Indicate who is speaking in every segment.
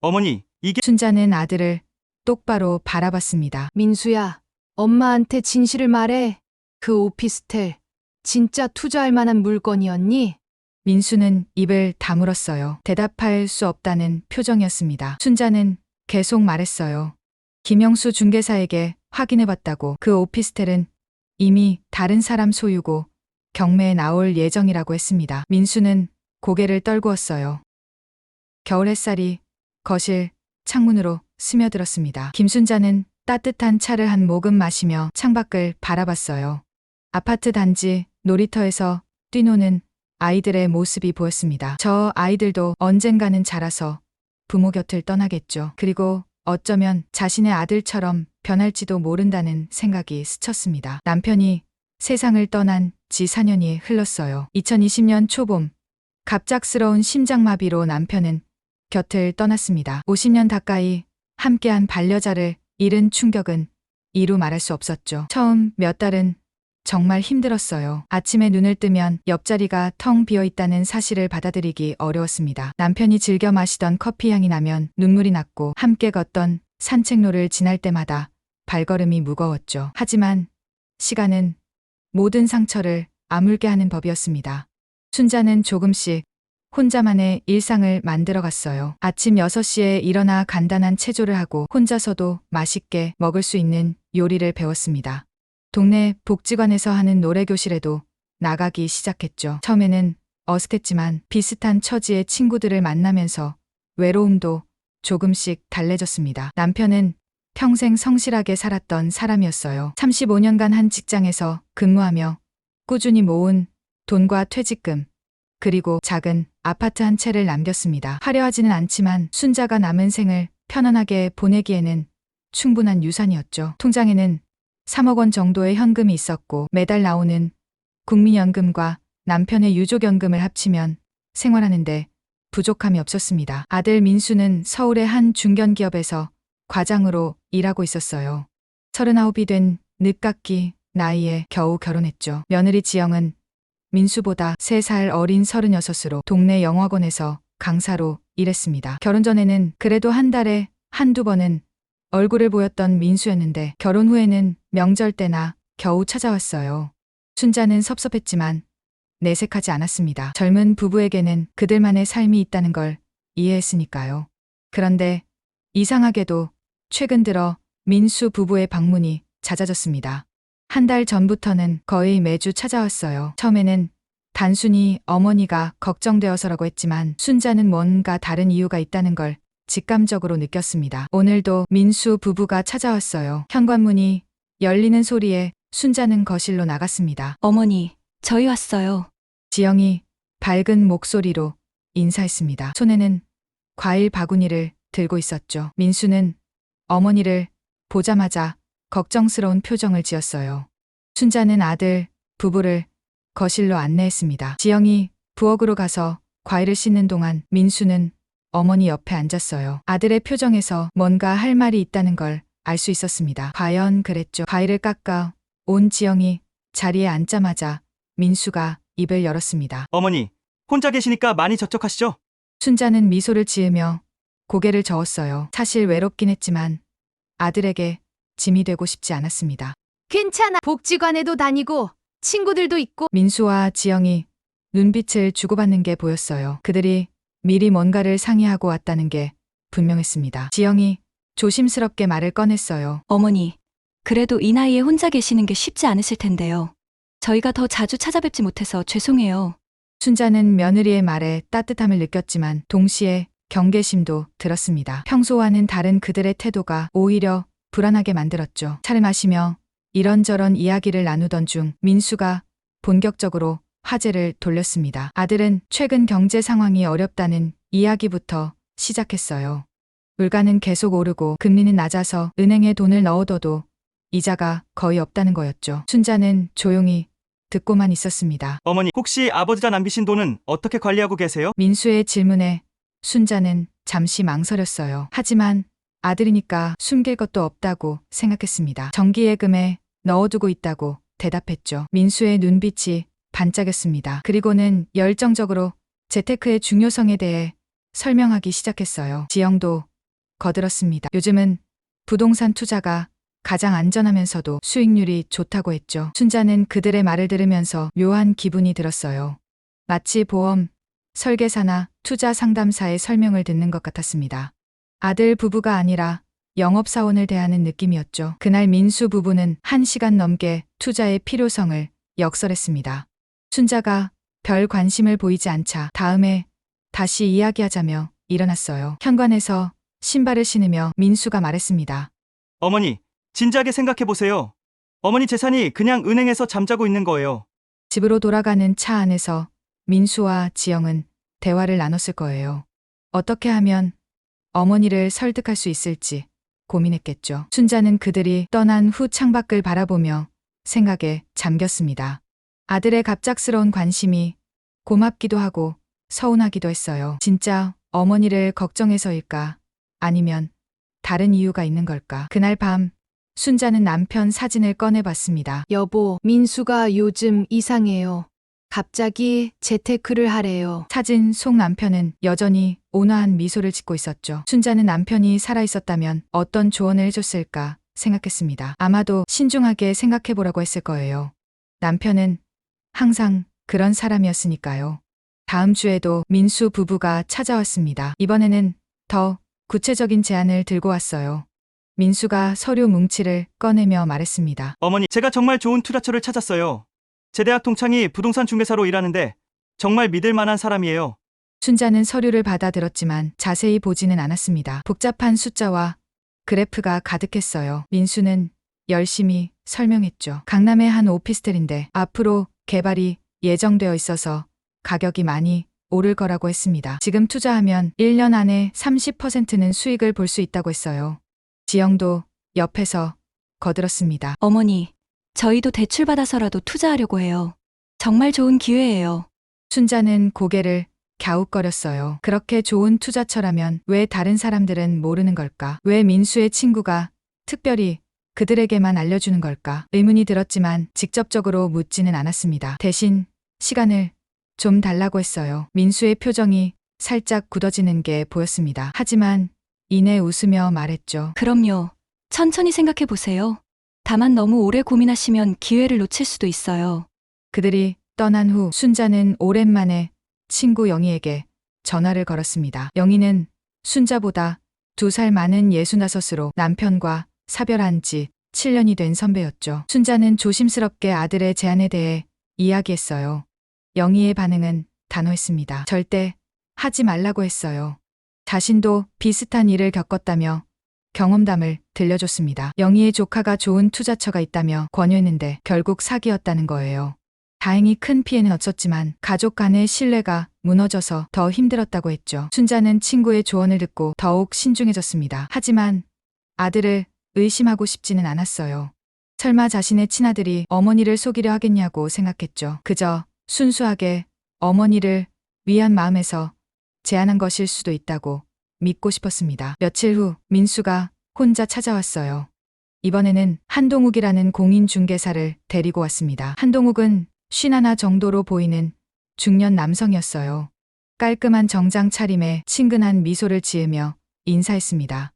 Speaker 1: 어머니, 이게
Speaker 2: 순자는 아들을 똑바로 바라봤습니다.
Speaker 3: 민수야, 엄마한테 진실을 말해. 그 오피스텔 진짜 투자할 만한 물건이었니?
Speaker 2: 민수는 입을 다물었어요. 대답할 수 없다는 표정이었습니다. 순자는 계속 말했어요. 김영수 중개사에게 확인해봤다고. 그 오피스텔은 이미 다른 사람 소유고 경매에 나올 예정이라고 했습니다. 민수는 고개를 떨구었어요. 겨울 햇살이 거실 창문으로 스며들었습니다. 김순자는 따뜻한 차를 한 모금 마시며 창밖을 바라봤어요. 아파트 단지 놀이터에서 뛰노는 아이들의 모습이 보였습니다. 저 아이들도 언젠가는 자라서 부모 곁을 떠나겠죠. 그리고 어쩌면 자신의 아들처럼 변할지도 모른다는 생각이 스쳤습니다. 남편이 세상을 떠난 지 4년이 흘렀어요. 2020년 초봄, 갑작스러운 심장마비로 남편은 곁을 떠났습니다. 50년 가까이 함께한 반려자를 잃은 충격은 이루 말할 수 없었죠. 처음 몇 달은 정말 힘들었어요. 아침에 눈을 뜨면 옆자리가 텅 비어 있다는 사실을 받아들이기 어려웠습니다. 남편이 즐겨 마시던 커피 향이 나면 눈물이 났고 함께 걷던 산책로를 지날 때마다 발걸음이 무거웠죠. 하지만 시간은 모든 상처를 아물게 하는 법이었습니다. 순자는 조금씩 혼자만의 일상을 만들어갔어요. 아침 6시에 일어나 간단한 체조를 하고 혼자서도 맛있게 먹을 수 있는 요리를 배웠습니다. 동네 복지관에서 하는 노래교실에도 나가기 시작했죠. 처음에는 어색했지만 비슷한 처지의 친구들을 만나면서 외로움도 조금씩 달래졌습니다. 남편은 평생 성실하게 살았던 사람이었어요. 35년간 한 직장에서 근무하며 꾸준히 모은 돈과 퇴직금, 그리고 작은 아파트 한 채를 남겼습니다. 화려하지는 않지만 순자가 남은 생을 편안하게 보내기에는 충분한 유산이었죠. 통장에는 3억 원 정도의 현금이 있었고 매달 나오는 국민연금과 남편의 유족연금을 합치면 생활하는데 부족함이 없었습니다. 아들 민수는 서울의 한 중견기업에서 과장으로 일하고 있었어요. 39이 된 늦깎이 나이에 겨우 결혼했죠. 며느리 지영은 민수보다 3살 어린 36으로 동네 영어학원에서 강사로 일했습니다. 결혼 전에는 그래도 한 달에 한두 번은 얼굴을 보였던 민수였는데 결혼 후에는 명절 때나 겨우 찾아왔어요. 순자는 섭섭했지만 내색하지 않았습니다. 젊은 부부에게는 그들만의 삶이 있다는 걸 이해했으니까요. 그런데 이상하게도 최근 들어 민수 부부의 방문이 잦아졌습니다. 한 달 전부터는 거의 매주 찾아왔어요. 처음에는 단순히 어머니가 걱정되어서라고 했지만 순자는 뭔가 다른 이유가 있다는 걸 직감적으로 느꼈습니다. 오늘도 민수 부부가 찾아왔어요. 현관문이 열리는 소리에 순자는 거실로 나갔습니다.
Speaker 4: 어머니, 저희 왔어요.
Speaker 2: 지영이 밝은 목소리로 인사했습니다. 손에는 과일 바구니를 들고 있었죠. 민수는 어머니를 보자마자 걱정스러운 표정을 지었어요. 순자는 아들, 부부를 거실로 안내했습니다. 지영이 부엌으로 가서 과일을 씻는 동안 민수는 어머니 옆에 앉았어요. 아들의 표정에서 뭔가 할 말이 있다는 걸 알 수 있었습니다. 과연 그랬죠. 과일을 깎아 온 지영이 자리에 앉자마자 민수가 입을 열었습니다.
Speaker 1: 어머니, 혼자 계시니까 많이 적적하시죠?
Speaker 2: 순자는 미소를 지으며 고개를 저었어요. 사실 외롭긴 했지만 아들에게 짐이 되고 싶지 않았습니다.
Speaker 3: 괜찮아. 복지관에도 다니고 친구들도 있고.
Speaker 2: 민수와 지영이 눈빛을 주고받는 게 보였어요. 그들이 미리 뭔가를 상의하고 왔다는 게 분명했습니다. 지영이 조심스럽게 말을 꺼냈어요.
Speaker 4: 어머니, 그래도 이 나이에 혼자 계시는 게 쉽지 않으실 텐데요. 저희가 더 자주 찾아뵙지 못해서 죄송해요.
Speaker 2: 순자는 며느리의 말에 따뜻함을 느꼈지만 동시에 경계심도 들었습니다. 평소와는 다른 그들의 태도가 오히려 불안하게 만들었죠. 차를 마시며 이런저런 이야기를 나누던 중 민수가 본격적으로 화제를 돌렸습니다. 아들은 최근 경제 상황이 어렵다는 이야기부터 시작했어요. 물가는 계속 오르고 금리는 낮아서 은행에 돈을 넣어둬도 이자가 거의 없다는 거였죠. 순자는 조용히 듣고만 있었습니다.
Speaker 1: 어머니, 혹시 아버지가 남기신 돈은 어떻게 관리하고 계세요?
Speaker 2: 민수의 질문에 순자는 잠시 망설였어요. 하지만 아들이니까 숨길 것도 없다고 생각했습니다. 정기예금에 넣어두고 있다고 대답했죠. 민수의 눈빛이 반짝였습니다. 그리고는 열정적으로 재테크의 중요성에 대해 설명하기 시작했어요. 지영도 거들었습니다. 요즘은 부동산 투자가 가장 안전하면서도 수익률이 좋다고 했죠. 순자는 그들의 말을 들으면서 묘한 기분이 들었어요. 마치 보험, 설계사나 투자 상담사의 설명을 듣는 것 같았습니다. 아들 부부가 아니라 영업사원을 대하는 느낌이었죠. 그날 민수 부부는 1시간 넘게 투자의 필요성을 역설했습니다. 순자가 별 관심을 보이지 않자 다음에 다시 이야기하자며 일어났어요. 현관에서 신발을 신으며 민수가 말했습니다.
Speaker 1: 어머니, 진지하게 생각해보세요. 어머니 재산이 그냥 은행에서 잠자고 있는 거예요.
Speaker 2: 집으로 돌아가는 차 안에서 민수와 지영은 대화를 나눴을 거예요. 어떻게 하면 어머니를 설득할 수 있을지 고민했겠죠. 순자는 그들이 떠난 후 창밖을 바라보며 생각에 잠겼습니다. 아들의 갑작스러운 관심이 고맙기도 하고 서운하기도 했어요. 진짜 어머니를 걱정해서일까? 아니면 다른 이유가 있는 걸까? 그날 밤 순자는 남편 사진을 꺼내봤습니다.
Speaker 3: 여보, 민수가 요즘 이상해요. 갑자기 재테크를 하래요.
Speaker 2: 사진 속 남편은 여전히 온화한 미소를 짓고 있었죠. 순자는 남편이 살아있었다면 어떤 조언을 해줬을까 생각했습니다. 아마도 신중하게 생각해보라고 했을 거예요. 남편은 항상 그런 사람이었으니까요. 다음 주에도 민수 부부가 찾아왔습니다. 이번에는 더 구체적인 제안을 들고 왔어요. 민수가 서류 뭉치를 꺼내며 말했습니다.
Speaker 1: 어머니, 제가 정말 좋은 투자처를 찾았어요. 제 대학 동창이 부동산 중개사로 일하는데 정말 믿을 만한 사람이에요.
Speaker 2: 순자는 서류를 받아들었지만 자세히 보지는 않았습니다. 복잡한 숫자와 그래프가 가득했어요. 민수는 열심히 설명했죠. 강남의 한 오피스텔인데 앞으로 개발이 예정되어 있어서 가격이 많이 오를 거라고 했습니다. 지금 투자하면 1년 안에 30%는 수익을 볼 수 있다고 했어요. 지영도 옆에서 거들었습니다.
Speaker 4: 어머니, 저희도 대출받아서라도 투자하려고 해요. 정말 좋은 기회예요.
Speaker 2: 순자는 고개를 갸웃거렸어요. 그렇게 좋은 투자처라면 왜 다른 사람들은 모르는 걸까? 왜 민수의 친구가 특별히 그들에게만 알려주는 걸까? 의문이 들었지만 직접적으로 묻지는 않았습니다. 대신 시간을 좀 달라고 했어요. 민수의 표정이 살짝 굳어지는 게 보였습니다. 하지만 이내 웃으며 말했죠.
Speaker 4: 그럼요. 천천히 생각해 보세요. 다만 너무 오래 고민하시면 기회를 놓칠 수도 있어요.
Speaker 2: 그들이 떠난 후 순자는 오랜만에 친구 영희에게 전화를 걸었습니다. 영희는 순자보다 2살 많은 65으로 남편과 사별한 지 7년이 된 선배였죠. 순자는 조심스럽게 아들의 제안에 대해 이야기했어요. 영희의 반응은 단호했습니다. 절대 하지 말라고 했어요. 자신도 비슷한 일을 겪었다며 경험담을 들려줬습니다. 영희의 조카가 좋은 투자처가 있다며 권유했는데 결국 사기였다는 거예요. 다행히 큰 피해는 없었지만 가족 간의 신뢰가 무너져서 더 힘들었다고 했죠. 순자는 친구의 조언을 듣고 더욱 신중해졌습니다. 하지만 아들을 의심하고 싶지는 않았어요. 설마 자신의 친아들이 어머니를 속이려 하겠냐고 생각했죠. 그저 순수하게 어머니를 위한 마음에서 제안한 것일 수도 있다고 믿고 싶었습니다. 며칠 후 민수가 혼자 찾아왔어요. 이번에는 한동욱이라는 공인중개사를 데리고 왔습니다. 한동욱은 51 정도로 보이는 중년 남성이었어요. 깔끔한 정장 차림에 친근한 미소를 지으며 인사했습니다.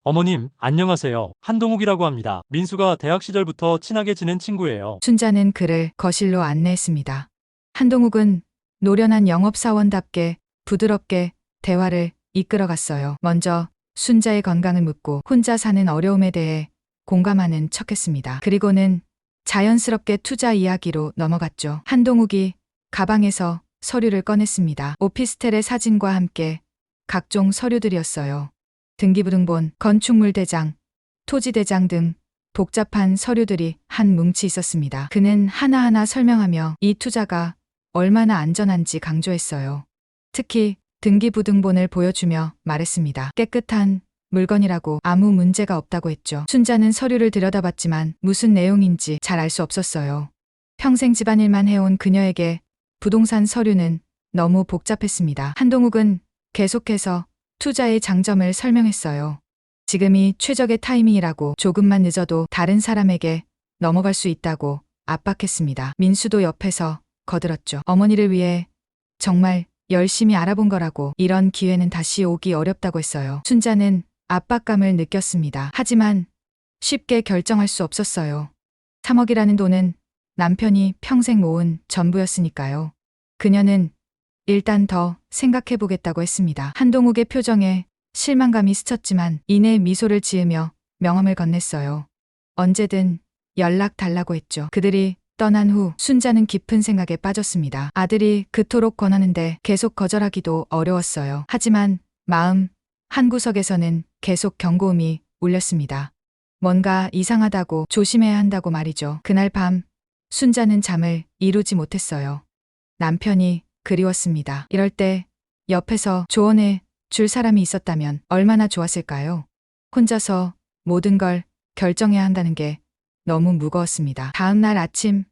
Speaker 5: 어머님, 안녕하세요. 한동욱이라고 합니다. 민수가 대학 시절부터 친하게 지낸 친구예요.
Speaker 2: 순자는 그를 거실로 안내했습니다. 한동욱은 노련한 영업사원답게 부드럽게 대화를 이끌어갔어요. 먼저 순자의 건강을 묻고 혼자 사는 어려움에 대해 공감하는 척했습니다. 그리고는 자연스럽게 투자 이야기로 넘어갔죠. 한동욱이 가방에서 서류를 꺼냈습니다. 오피스텔의 사진과 함께 각종 서류들이었어요. 등기부등본, 건축물 대장, 토지 대장 등 복잡한 서류들이 한 뭉치 있었습니다. 그는 하나하나 설명하며 이 투자가 얼마나 안전한지 강조했어요. 특히 등기부등본을 보여주며 말했습니다. 깨끗한 물건이라고 아무 문제가 없다고 했죠. 순자는 서류를 들여다봤지만 무슨 내용인지 잘 알 수 없었어요. 평생 집안일만 해온 그녀에게 부동산 서류는 너무 복잡했습니다. 한동욱은 계속해서 투자의 장점을 설명했어요. 지금이 최적의 타이밍이라고, 조금만 늦어도 다른 사람에게 넘어갈 수 있다고 압박했습니다. 민수도 옆에서 거들었죠. 어머니를 위해 정말 열심히 알아본 거라고, 이런 기회는 다시 오기 어렵다고 했어요. 순자는 압박감을 느꼈습니다. 하지만 쉽게 결정할 수 없었어요. 3억이라는 돈은 남편이 평생 모은 전부였으니까요. 그녀는 일단 더 생각해 보겠다고 했습니다. 한동욱의 표정에 실망감이 스쳤지만 이내 미소를 지으며 명함을 건넸어요. 언제든 연락 달라고 했죠. 그들이 떠난 후 순자는 깊은 생각에 빠졌습니다. 아들이 그토록 권하는데 계속 거절하기도 어려웠어요. 하지만 마음 한구석에서는 계속 경고음이 울렸습니다. 뭔가 이상하다고, 조심해야 한다고 말이죠. 그날 밤 순자는 잠을 이루지 못했어요. 남편이 그리웠습니다. 이럴 때 옆에서 조언해 줄 사람이 있었다면 얼마나 좋았을까요? 혼자서 모든 걸 결정해야 한다는 게 너무 무거웠습니다. 다음 날 아침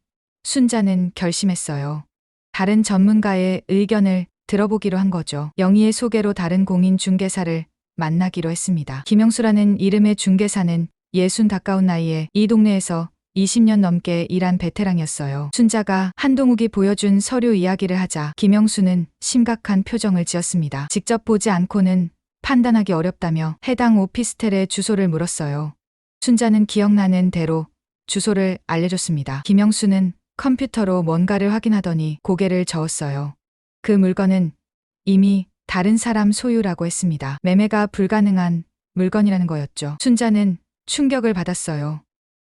Speaker 2: 순자는 결심했어요. 다른 전문가의 의견을 들어보기로 한 거죠. 영희의 소개로 다른 공인 중개사를 만나기로 했습니다. 김영수라는 이름의 중개사는 60 가까운 나이에 이 동네에서 20년 넘게 일한 베테랑이었어요. 순자가 한동욱이 보여준 서류 이야기를 하자 김영수는 심각한 표정을 지었습니다. 직접 보지 않고는 판단하기 어렵다며 해당 오피스텔의 주소를 물었어요. 순자는 기억나는 대로 주소를 알려줬습니다. 김영수는 컴퓨터로 뭔가를 확인하더니 고개를 저었어요. 그 물건은 이미 다른 사람 소유라고 했습니다. 매매가 불가능한 물건이라는 거였죠. 순자는 충격을 받았어요.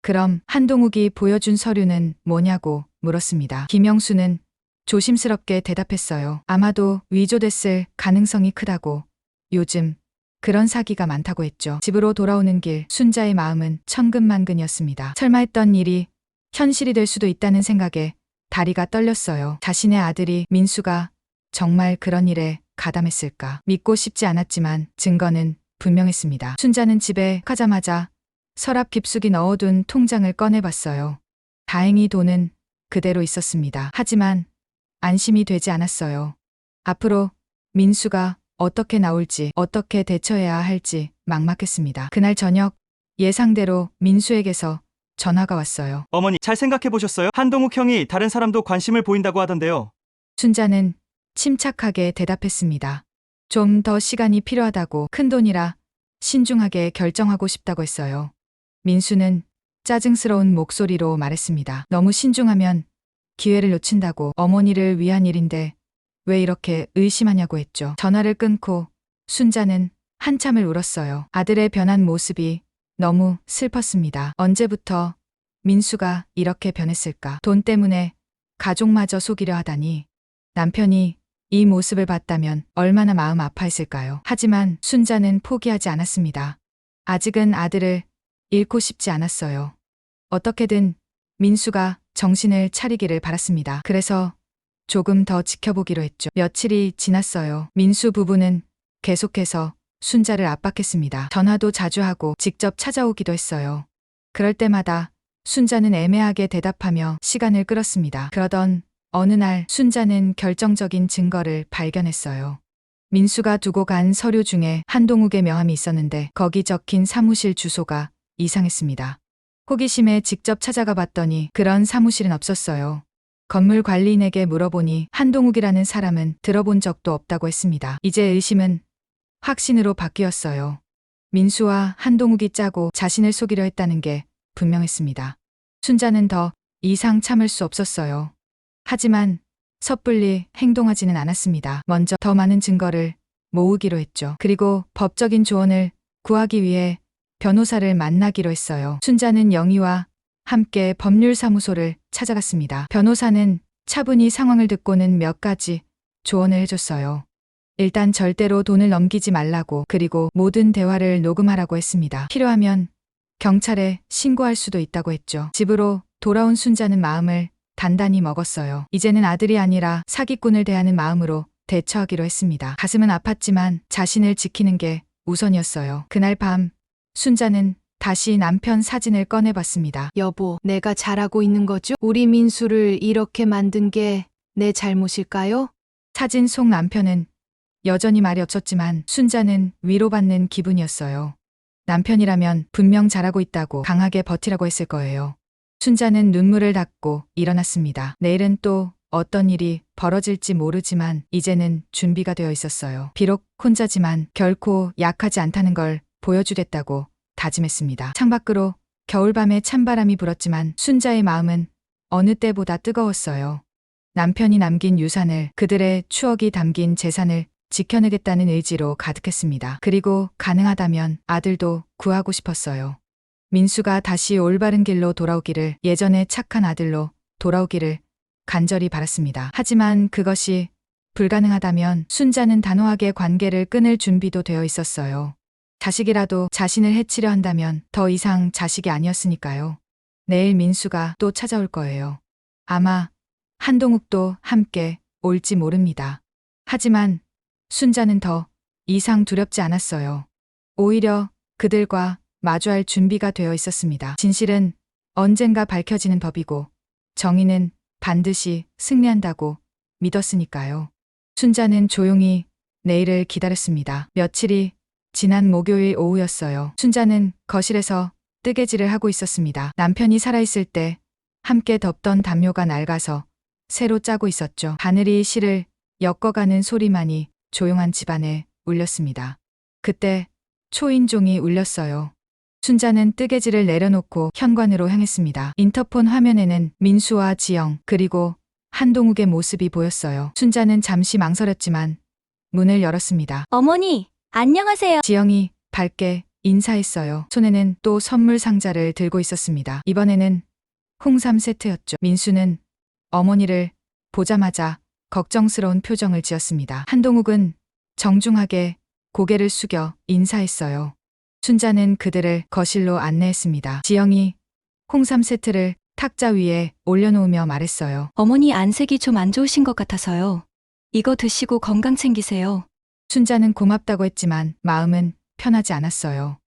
Speaker 2: 그럼 한동욱이 보여준 서류는 뭐냐고 물었습니다. 김영수는 조심스럽게 대답했어요. 아마도 위조됐을 가능성이 크다고. 요즘 그런 사기가 많다고 했죠. 집으로 돌아오는 길 순자의 마음은 천근만근이었습니다. 설마 했던 일이 현실이 될 수도 있다는 생각에 다리가 떨렸어요. 자신의 아들이 민수가 정말 그런 일에 가담했을까? 믿고 싶지 않았지만 증거는 분명했습니다. 순자는 집에 가자마자 서랍 깊숙이 넣어둔 통장을 꺼내봤어요. 다행히 돈은 그대로 있었습니다. 하지만 안심이 되지 않았어요. 앞으로 민수가 어떻게 나올지, 어떻게 대처해야 할지 막막했습니다. 그날 저녁 예상대로 민수에게서 전화가 왔어요.
Speaker 1: 어머니, 잘 생각해 보셨어요? 한동욱 형이 다른 사람도 관심을 보인다고 하던데요.
Speaker 2: 순자는 침착하게 대답했습니다. 좀 더 시간이 필요하다고, 큰돈이라 신중하게 결정하고 싶다고 했어요. 민수는 짜증스러운 목소리로 말했습니다. 너무 신중하면 기회를 놓친다고. 어머니를 위한 일인데 왜 이렇게 의심하냐고 했죠. 전화를 끊고 순자는 한참을 울었어요. 아들의 변한 모습이 너무 슬펐습니다. 언제부터 민수가 이렇게 변했을까? 돈 때문에 가족마저 속이려 하다니. 남편이 이 모습을 봤다면 얼마나 마음 아파했을까요? 하지만 순자는 포기하지 않았습니다. 아직은 아들을 잃고 싶지 않았어요. 어떻게든 민수가 정신을 차리기를 바랐습니다. 그래서 조금 더 지켜보기로 했죠. 며칠이 지났어요. 민수 부부는 계속해서 순자를 압박했습니다. 전화도 자주 하고 직접 찾아오기도 했어요. 그럴 때마다 순자는 애매하게 대답하며 시간을 끌었습니다. 그러던 어느 날 순자는 결정적인 증거를 발견했어요. 민수가 두고 간 서류 중에 한동욱의 명함이 있었는데 거기 적힌 사무실 주소가 이상했습니다. 호기심에 직접 찾아가 봤더니 그런 사무실은 없었어요. 건물 관리인에게 물어보니 한동욱이라는 사람은 들어본 적도 없다고 했습니다. 이제 의심은 확신으로 바뀌었어요. 민수와 한동욱이 짜고 자신을 속이려 했다는 게 분명했습니다. 순자는 더 이상 참을 수 없었어요. 하지만 섣불리 행동하지는 않았습니다. 먼저 더 많은 증거를 모으기로 했죠. 그리고 법적인 조언을 구하기 위해 변호사를 만나기로 했어요. 순자는 영희와 함께 법률사무소를 찾아갔습니다. 변호사는 차분히 상황을 듣고는 몇 가지 조언을 해줬어요. 일단 절대로 돈을 넘기지 말라고, 그리고 모든 대화를 녹음하라고 했습니다. 필요하면 경찰에 신고할 수도 있다고 했죠. 집으로 돌아온 순자는 마음을 단단히 먹었어요. 이제는 아들이 아니라 사기꾼을 대하는 마음으로 대처하기로 했습니다. 가슴은 아팠지만 자신을 지키는 게 우선이었어요. 그날 밤 순자는 다시 남편 사진을 꺼내봤습니다.
Speaker 3: 여보, 내가 잘하고 있는 거죠? 우리 민수를 이렇게 만든 게 내 잘못일까요?
Speaker 2: 사진 속 남편은 여전히 말이 없었지만 순자는 위로받는 기분이었어요. 남편이라면 분명 잘하고 있다고 강하게 버티라고 했을 거예요. 순자는 눈물을 닦고 일어났습니다. 내일은 또 어떤 일이 벌어질지 모르지만 이제는 준비가 되어 있었어요. 비록 혼자지만 결코 약하지 않다는 걸 보여주겠다고 다짐했습니다. 창밖으로 겨울밤에 찬바람이 불었지만 순자의 마음은 어느 때보다 뜨거웠어요. 남편이 남긴 유산을, 그들의 추억이 담긴 재산을 지켜내겠다는 의지로 가득했습니다. 그리고 가능하다면 아들도 구하고 싶었어요. 민수가 다시 올바른 길로 돌아오기를, 예전의 착한 아들로 돌아오기를 간절히 바랐습니다. 하지만 그것이 불가능하다면 순자는 단호하게 관계를 끊을 준비도 되어 있었어요. 자식이라도 자신을 해치려 한다면 더 이상 자식이 아니었으니까요. 내일 민수가 또 찾아올 거예요. 아마 한동욱도 함께 올지 모릅니다. 하지만 순자는 더 이상 두렵지 않았어요. 오히려 그들과 마주할 준비가 되어 있었습니다. 진실은 언젠가 밝혀지는 법이고 정의는 반드시 승리한다고 믿었으니까요. 순자는 조용히 내일을 기다렸습니다. 며칠이 지난 목요일 오후였어요. 순자는 거실에서 뜨개질을 하고 있었습니다. 남편이 살아있을 때 함께 덮던 담요가 낡아서 새로 짜고 있었죠. 바늘이 실을 엮어가는 소리만이 조용한 집안에 울렸습니다. 그때 초인종이 울렸어요. 순자는 뜨개질을 내려놓고 현관으로 향했습니다. 인터폰 화면에는 민수와 지영 그리고 한동욱의 모습이 보였어요. 순자는 잠시 망설였지만 문을 열었습니다.
Speaker 4: 어머니, 안녕하세요.
Speaker 2: 지영이 밝게 인사했어요. 손에는 또 선물 상자를 들고 있었습니다. 이번에는 홍삼 세트였죠. 민수는 어머니를 보자마자 걱정스러운 표정을 지었습니다. 한동욱은 정중하게 고개를 숙여 인사했어요. 순자는 그들을 거실로 안내했습니다. 지영이 홍삼 세트를 탁자 위에 올려놓으며 말했어요.
Speaker 4: 어머니 안색이 좀 안 좋으신 것 같아서요. 이거 드시고 건강 챙기세요.
Speaker 2: 순자는 고맙다고 했지만 마음은 편하지 않았어요.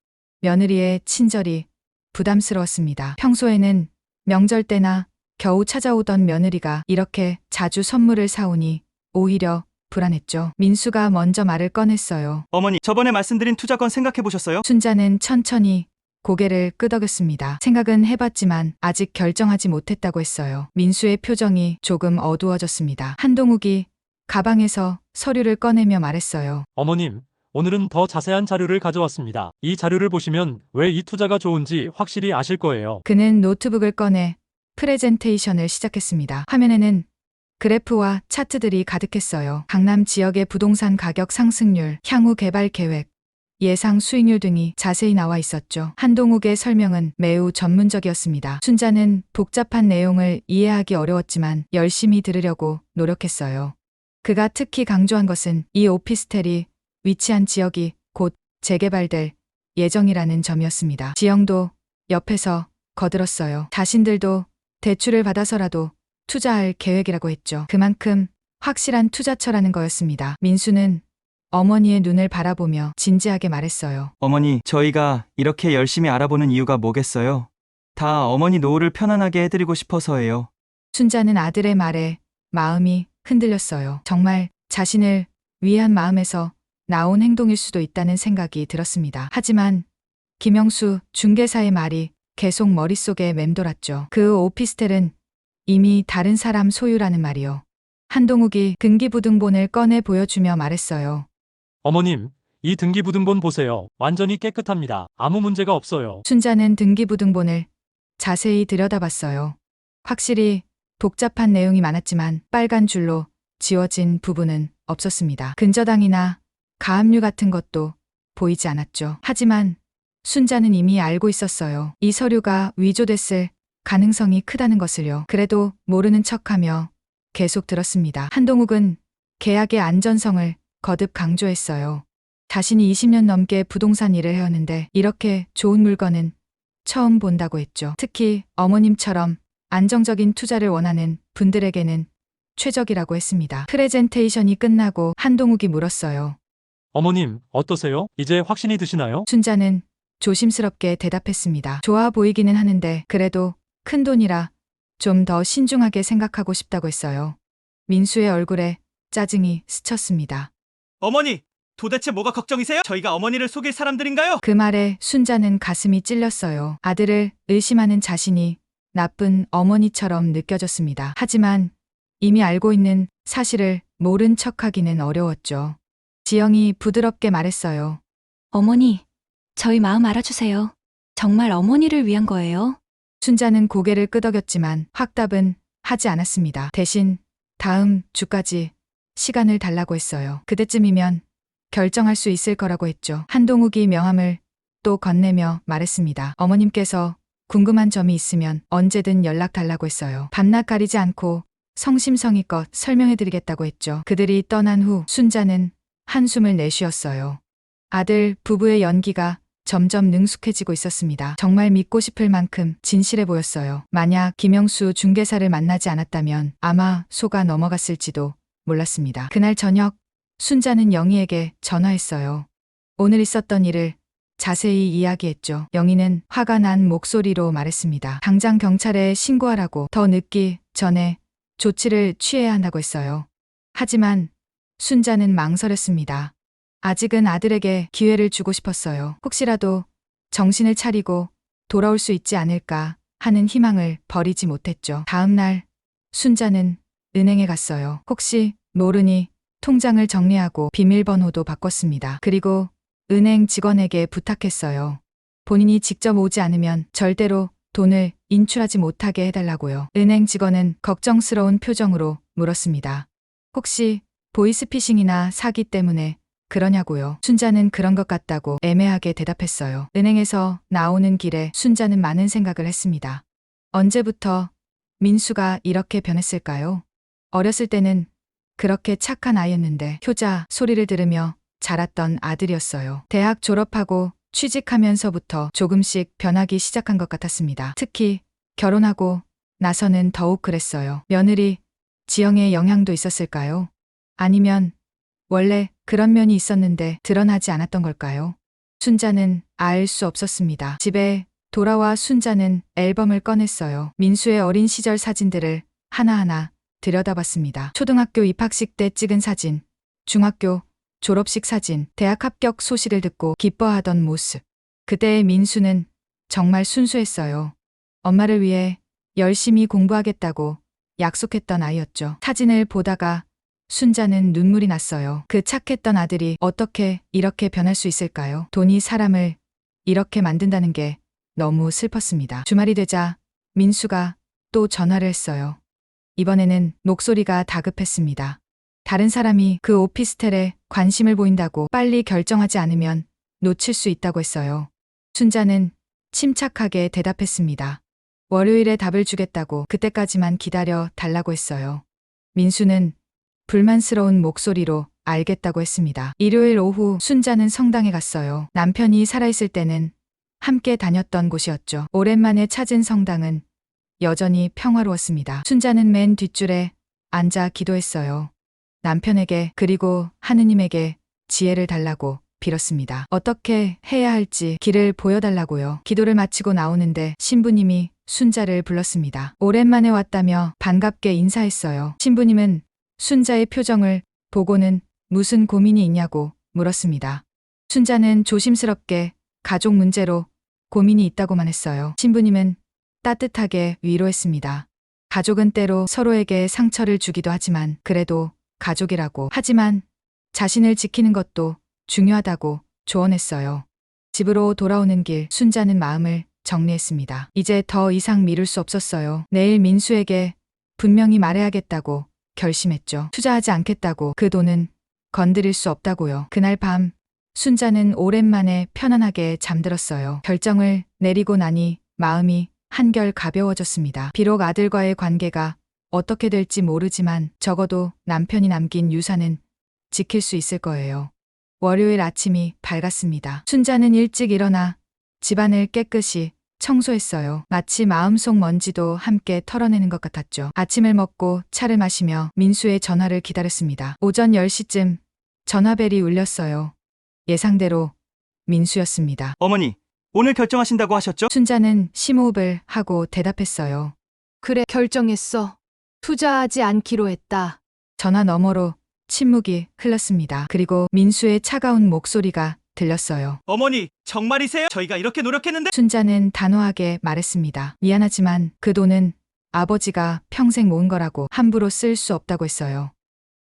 Speaker 2: 며느리의 친절이 부담스러웠습니다. 평소에는 명절 때나 겨우 찾아오던 며느리가 이렇게 자주 선물을 사오니 오히려 불안했죠. 민수가 먼저 말을 꺼냈어요.
Speaker 1: 어머니, 저번에 말씀드린 투자건 생각해 보셨어요?
Speaker 2: 순자는 천천히 고개를 끄덕였습니다. 생각은 해봤지만 아직 결정하지 못했다고 했어요. 민수의 표정이 조금 어두워졌습니다. 한동욱이 가방에서 서류를 꺼내며 말했어요.
Speaker 5: 어머님, 오늘은 더 자세한 자료를 가져왔습니다. 이 자료를 보시면 왜 이 투자가 좋은지 확실히 아실 거예요.
Speaker 2: 그는 노트북을 꺼내 프레젠테이션을 시작했습니다. 화면에는 그래프와 차트들이 가득했어요. 강남 지역의 부동산 가격 상승률, 향후 개발 계획, 예상 수익률 등이 자세히 나와 있었죠. 한동욱의 설명은 매우 전문적이었습니다. 순자는 복잡한 내용을 이해하기 어려웠지만 열심히 들으려고 노력했어요. 그가 특히 강조한 것은 이 오피스텔이 위치한 지역이 곧 재개발될 예정이라는 점이었습니다. 지영도 옆에서 거들었어요. 자신들도 대출을 받아서라도 투자할 계획이라고 했죠. 그만큼 확실한 투자처라는 거였습니다. 민수는 어머니의 눈을 바라보며 진지하게 말했어요.
Speaker 1: 어머니, 저희가 이렇게 열심히 알아보는 이유가 뭐겠어요? 다 어머니 노후를 편안하게 해드리고 싶어서예요.
Speaker 2: 순자는 아들의 말에 마음이 흔들렸어요. 정말 자신을 위한 마음에서 나온 행동일 수도 있다는 생각이 들었습니다. 하지만 김영수 중개사의 말이 계속 머릿속에 맴돌았죠. 그 오피스텔은 이미 다른 사람 소유라는 말이요. 한동욱이 등기부등본을 꺼내 보여주며 말했어요.
Speaker 5: 어머님, 이 등기부등본 보세요. 완전히 깨끗합니다. 아무 문제가 없어요.
Speaker 2: 순자는 등기부등본을 자세히 들여다봤어요. 확실히 복잡한 내용이 많았지만 빨간 줄로 지워진 부분은 없었습니다. 근저당이나 가압류 같은 것도 보이지 않았죠. 하지만 순자는 이미 알고 있었어요. 이 서류가 위조됐을 가능성이 크다는 것을요. 그래도 모르는 척하며 계속 들었습니다. 한동욱은 계약의 안전성을 거듭 강조했어요. 자신이 20년 넘게 부동산 일을 해왔는데 이렇게 좋은 물건은 처음 본다고 했죠. 특히 어머님처럼 안정적인 투자를 원하는 분들에게는 최적이라고 했습니다. 프레젠테이션이 끝나고 한동욱이 물었어요.
Speaker 5: 어머님, 어떠세요? 이제 확신이 드시나요?
Speaker 2: 순자는 조심스럽게 대답했습니다. 좋아 보이기는 하는데 그래도 큰 돈이라 좀 더 신중하게 생각하고 싶다고 했어요. 민수의 얼굴에 짜증이 스쳤습니다.
Speaker 1: 어머니, 도대체 뭐가 걱정이세요? 저희가 어머니를 속일 사람들인가요?
Speaker 2: 그 말에 순자는 가슴이 찔렸어요. 아들을 의심하는 자신이 나쁜 어머니처럼 느껴졌습니다. 하지만 이미 알고 있는 사실을 모른 척하기는 어려웠죠. 지영이 부드럽게 말했어요.
Speaker 4: 어머니, 저희 마음 알아주세요. 정말 어머니를 위한 거예요.
Speaker 2: 순자는 고개를 끄덕였지만 확답은 하지 않았습니다. 대신 다음 주까지 시간을 달라고 했어요. 그때쯤이면 결정할 수 있을 거라고 했죠. 한동욱이 명함을 또 건네며 말했습니다. 어머님께서 궁금한 점이 있으면 언제든 연락 달라고 했어요. 밤낮 가리지 않고 성심성의껏 설명해드리겠다고 했죠. 그들이 떠난 후 순자는 한숨을 내쉬었어요. 아들 부부의 연기가 점점 능숙해지고 있었습니다. 정말 믿고 싶을 만큼 진실해 보였어요. 만약 김영수 중개사를 만나지 않았다면 아마 속아 넘어갔을지도 몰랐습니다. 그날 저녁 순자는 영희에게 전화했어요. 오늘 있었던 일을 자세히 이야기했죠. 영희는 화가 난 목소리로 말했습니다. 당장 경찰에 신고하라고, 더 늦기 전에 조치를 취해야 한다고 했어요. 하지만 순자는 망설였습니다. 아직은 아들에게 기회를 주고 싶었어요. 혹시라도 정신을 차리고 돌아올 수 있지 않을까 하는 희망을 버리지 못했죠. 다음 날 순자는 은행에 갔어요. 혹시 모르니 통장을 정리하고 비밀번호도 바꿨습니다. 그리고 은행 직원에게 부탁했어요. 본인이 직접 오지 않으면 절대로 돈을 인출하지 못하게 해달라고요. 은행 직원은 걱정스러운 표정으로 물었습니다. 혹시 보이스피싱이나 사기 때문에 그러냐고요. 순자는 그런 것 같다고 애매하게 대답했어요. 은행에서 나오는 길에 순자는 많은 생각을 했습니다. 언제부터 민수가 이렇게 변했을까요? 어렸을 때는 그렇게 착한 아이였는데 효자 소리를 들으며 자랐던 아들이었어요. 대학 졸업하고 취직하면서부터 조금씩 변하기 시작한 것 같았습니다. 특히 결혼하고 나서는 더욱 그랬어요. 며느리 지영의 영향도 있었을까요? 아니면 원래 그런 면이 있었는데 드러나지 않았던 걸까요? 순자는 알 수 없었습니다. 집에 돌아와 순자는 앨범을 꺼냈어요. 민수의 어린 시절 사진들을 하나하나 들여다봤습니다. 초등학교 입학식 때 찍은 사진, 중학교 졸업식 사진, 대학 합격 소식을 듣고 기뻐하던 모습. 그때의 민수는 정말 순수했어요. 엄마를 위해 열심히 공부하겠다고 약속했던 아이였죠. 사진을 보다가 순자는 눈물이 났어요. 그 착했던 아들이 어떻게 이렇게 변할 수 있을까요? 돈이 사람을 이렇게 만든다는 게 너무 슬펐습니다. 주말이 되자 민수가 또 전화를 했어요. 이번에는 목소리가 다급했습니다. 다른 사람이 그 오피스텔에 관심을 보인다고, 빨리 결정하지 않으면 놓칠 수 있다고 했어요. 순자는 침착하게 대답했습니다. 월요일에 답을 주겠다고, 그때까지만 기다려 달라고 했어요. 민수는 불만스러운 목소리로 알겠다고 했습니다. 일요일 오후 순자는 성당에 갔어요. 남편이 살아있을 때는 함께 다녔던 곳이었죠. 오랜만에 찾은 성당은 여전히 평화로웠습니다. 순자는 맨 뒷줄에 앉아 기도했어요. 남편에게, 그리고 하느님에게 지혜를 달라고 빌었습니다. 어떻게 해야 할지 길을 보여달라고요. 기도를 마치고 나오는데 신부님이 순자를 불렀습니다. 오랜만에 왔다며 반갑게 인사했어요. 신부님은 순자의 표정을 보고는 무슨 고민이 있냐고 물었습니다. 순자는 조심스럽게 가족 문제로 고민이 있다고만 했어요. 신부님은 따뜻하게 위로했습니다. 가족은 때로 서로에게 상처를 주기도 하지만 그래도 가족이라고, 하지만 자신을 지키는 것도 중요하다고 조언했어요. 집으로 돌아오는 길 순자는 마음을 정리했습니다. 이제 더 이상 미룰 수 없었어요. 내일 민수에게 분명히 말해야겠다고 결심했죠. 투자하지 않겠다고, 그 돈은 건드릴 수 없다고요. 그날 밤 순자는 오랜만에 편안하게 잠들었어요. 결정을 내리고 나니 마음이 한결 가벼워졌습니다. 비록 아들과의 관계가 어떻게 될지 모르지만 적어도 남편이 남긴 유산은 지킬 수 있을 거예요. 월요일 아침이 밝았습니다. 순자는 일찍 일어나 집안을 깨끗이 청소했어요. 마치 마음속 먼지도 함께 털어내는 것 같았죠. 아침을 먹고 차를 마시며 민수의 전화를 기다렸습니다. 오전 10시쯤 전화벨이 울렸어요. 예상대로 민수였습니다.
Speaker 1: 어머니, 오늘 결정하신다고 하셨죠?
Speaker 2: 순자는 심호흡을 하고 대답했어요.
Speaker 3: 그래, 결정했어. 투자하지 않기로 했다.
Speaker 2: 전화 너머로 침묵이 흘렀습니다. 그리고 민수의 차가운 목소리가 들렸어요.
Speaker 1: 어머니, 정말이세요? 저희가 이렇게 노력했는데?
Speaker 2: 순자는 단호하게 말했습니다. 미안하지만 그 돈은 아버지가 평생 모은 거라고, 함부로 쓸 수 없다고 했어요.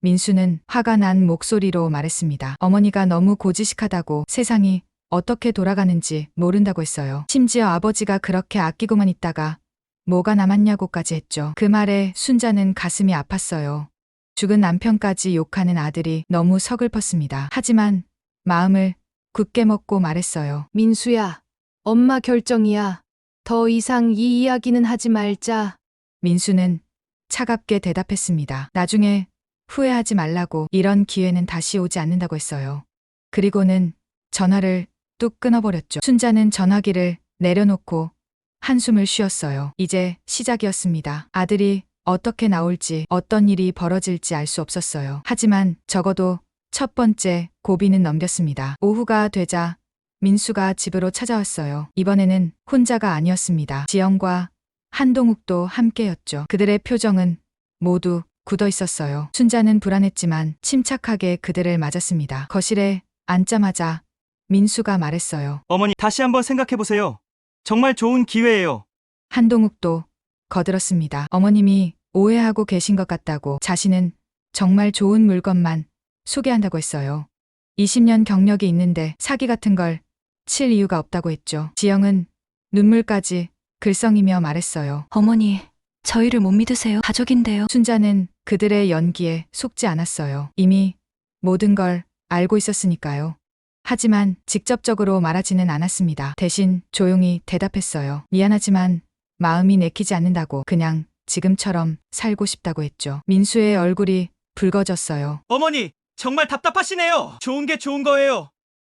Speaker 2: 민수는 화가 난 목소리로 말했습니다. 어머니가 너무 고지식하다고, 세상이 어떻게 돌아가는지 모른다고 했어요. 심지어 아버지가 그렇게 아끼고만 있다가 뭐가 남았냐고까지 했죠. 그 말에 순자는 가슴이 아팠어요. 죽은 남편까지 욕하는 아들이 너무 서글펐습니다. 하지만 마음을 굳게 먹고 말했어요.
Speaker 3: 민수야, 엄마 결정이야. 더 이상 이 이야기는 하지 말자.
Speaker 2: 민수는 차갑게 대답했습니다. 나중에 후회하지 말라고, 이런 기회는 다시 오지 않는다고 했어요. 그리고는 전화를 뚝 끊어버렸죠. 순자는 전화기를 내려놓고 한숨을 쉬었어요. 이제 시작이었습니다. 아들이 어떻게 나올지, 어떤 일이 벌어질지 알 수 없었어요. 하지만 적어도 첫 번째 고비는 넘겼습니다. 오후가 되자 민수가 집으로 찾아왔어요. 이번에는 혼자가 아니었습니다. 지영과 한동욱도 함께였죠. 그들의 표정은 모두 굳어 있었어요. 순자는 불안했지만 침착하게 그들을 맞았습니다. 거실에 앉자마자 민수가 말했어요.
Speaker 1: 어머니, 다시 한번 생각해보세요. 정말 좋은 기회예요.
Speaker 2: 한동욱도 거들었습니다. 어머님이 오해하고 계신 것 같다고, 자신은 정말 좋은 물건만 소개한다고 했어요. 20년 경력이 있는데 사기 같은 걸 칠 이유가 없다고 했죠. 지영은 눈물까지 글썽이며 말했어요.
Speaker 4: 어머니, 저희를 못 믿으세요? 가족인데요.
Speaker 2: 순자는 그들의 연기에 속지 않았어요. 이미 모든 걸 알고 있었으니까요. 하지만 직접적으로 말하지는 않았습니다. 대신 조용히 대답했어요. 미안하지만 마음이 내키지 않는다고, 그냥 지금처럼 살고 싶다고 했죠. 민수의 얼굴이 붉어졌어요.
Speaker 1: 어머니, 정말 답답하시네요. 좋은 게 좋은 거예요.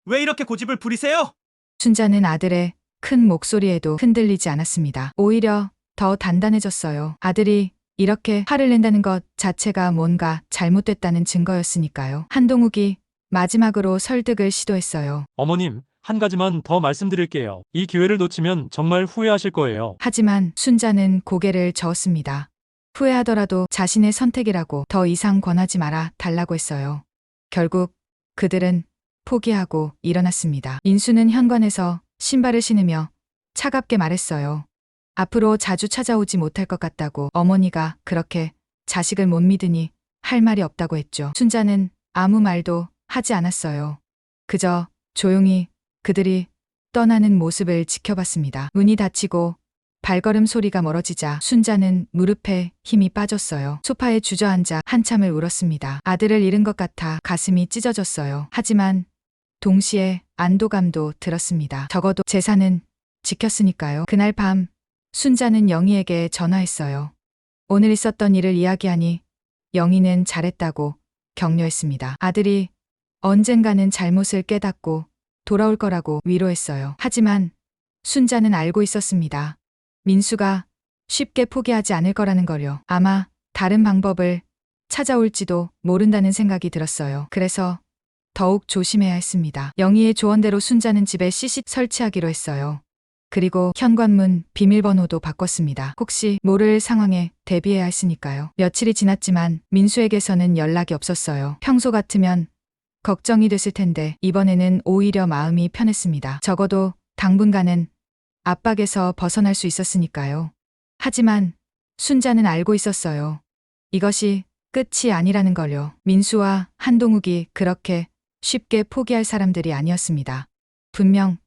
Speaker 1: 왜 이렇게 고집을 부리세요?
Speaker 2: 순자는 아들의 큰 목소리에도 흔들리지 않았습니다. 오히려 더 단단해졌어요. 아들이 이렇게 화를 낸다는 것 자체가 뭔가 잘못됐다는 증거였으니까요. 한동욱이 마지막으로 설득을 시도했어요.
Speaker 5: 어머님, 한 가지만 더 말씀드릴게요. 이 기회를 놓치면 정말 후회하실 거예요.
Speaker 2: 하지만 순자는 고개를 저었습니다. 후회하더라도 자신의 선택이라고, 더 이상 권하지 말아 달라고 했어요. 결국 그들은 포기하고 일어났습니다. 민수는 현관에서 신발을 신으며 차갑게 말했어요. 앞으로 자주 찾아오지 못할 것 같다고, 어머니가 그렇게 자식을 못 믿으니 할 말이 없다고 했죠. 순자는 아무 말도 하지 않았어요. 그저 조용히 그들이 떠나는 모습을 지켜봤습니다. 문이 닫히고 발걸음 소리가 멀어지자 순자는 무릎에 힘이 빠졌어요. 소파에 주저앉아 한참을 울었습니다. 아들을 잃은 것 같아 가슴이 찢어졌어요. 하지만 동시에 안도감도 들었습니다. 적어도 재산은 지켰으니까요. 그날 밤 순자는 영희에게 전화했어요. 오늘 있었던 일을 이야기하니 영희는 잘했다고 격려했습니다. 아들이 언젠가는 잘못을 깨닫고 돌아올 거라고 위로했어요. 하지만 순자는 알고 있었습니다. 민수가 쉽게 포기하지 않을 거라는 걸요. 아마 다른 방법을 찾아올지도 모른다는 생각이 들었어요. 그래서 더욱 조심해야 했습니다. 영희의 조언대로 순자는 집에 CCTV 설치하기로 했어요. 그리고 현관문 비밀번호도 바꿨습니다. 혹시 모를 상황에 대비해야 했으니까요. 며칠이 지났지만 민수에게서는 연락이 없었어요. 평소 같으면 걱정이 됐을 텐데 이번에는 오히려 마음이 편했습니다. 적어도 당분간은 압박에서 벗어날 수 있었으니까요. 하지만 순자는 알고 있었어요. 이것이 끝이 아니라는 걸요. 민수와 한동욱이 그렇게 쉽게 포기할 사람들이 아니었습니다. 분명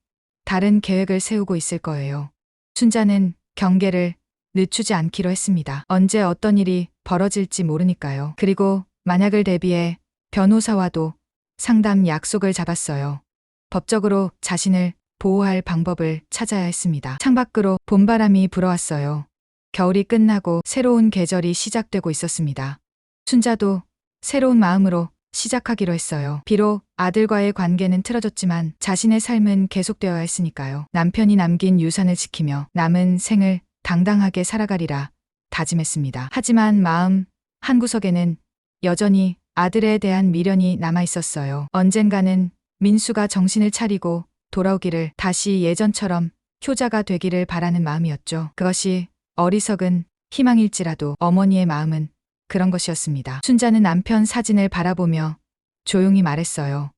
Speaker 2: 다른 계획을 세우고 있을 거예요. 순자는 경계를 늦추지 않기로 했습니다. 언제 어떤 일이 벌어질지 모르니까요. 그리고 만약을 대비해 변호사와도 상담 약속을 잡았어요. 법적으로 자신을 보호할 방법을 찾아야 했습니다. 창밖으로 봄바람이 불어왔어요. 겨울이 끝나고 새로운 계절이 시작되고 있었습니다. 순자도 새로운 마음으로 시작하기로 했어요. 비록 아들과의 관계는 틀어졌지만 자신의 삶은 계속되어야 했으니까요. 남편이 남긴 유산을 지키며 남은 생을 당당하게 살아가리라 다짐했습니다. 하지만 마음 한구석에는 여전히 아들에 대한 미련이 남아 있었어요. 언젠가는 민수가 정신을 차리고 돌아오기를, 다시 예전처럼 효자가 되기를 바라는 마음이었죠. 그것이 어리석은 희망일지라도 어머니의 마음은 그런 것이었습니다. 순자는 남편 사진을 바라보며 조용히 말했어요.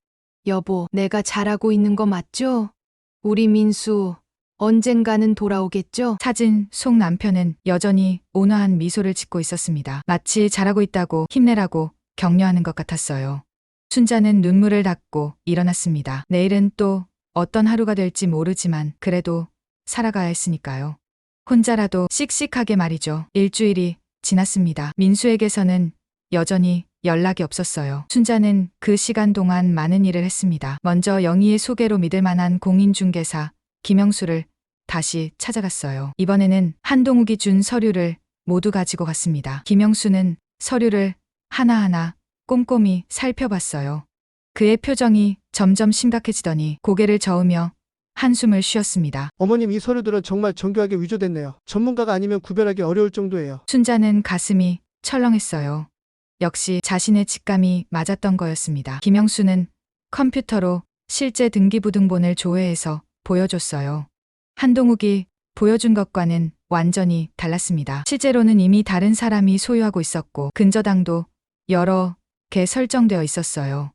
Speaker 3: 여보, 내가 잘하고 있는 거 맞죠? 우리 민수 언젠가는 돌아오겠죠?
Speaker 2: 사진 속 남편은 여전히 온화한 미소를 짓고 있었습니다. 마치 잘하고 있다고 힘내라고 격려하는 것 같았어요. 순자는 눈물을 닦고 일어났습니다. 내일은 또 어떤 하루가 될지 모르지만 그래도 살아가야 했으니까요. 혼자라도 씩씩하게 말이죠. 일주일이 지났습니다. 민수에게서는 여전히 연락이 없었어요. 순자는 그 시간 동안 많은 일을 했습니다. 먼저 영희의 소개로 믿을 만한 공인중개사 김영수를 다시 찾아갔어요. 이번에는 한동욱이 준 서류를 모두 가지고 갔습니다. 김영수는 서류를 하나하나 꼼꼼히 살펴봤어요. 그의 표정이 점점 심각해지더니 고개를 저으며 한숨을 쉬었습니다.
Speaker 6: 어머님, 이 서류들은 정말 정교하게 위조됐네요. 전문가가 아니면 구별하기 어려울 정도예요.
Speaker 2: 순자는 가슴이 철렁했어요. 역시 자신의 직감이 맞았던 거였습니다. 김영수는 컴퓨터로 실제 등기부등본을 조회해서 보여줬어요. 한동욱이 보여준 것과는 완전히 달랐습니다. 실제로는 이미 다른 사람이 소유하고 있었고 근저당도 여러 개 설정되어 있었어요.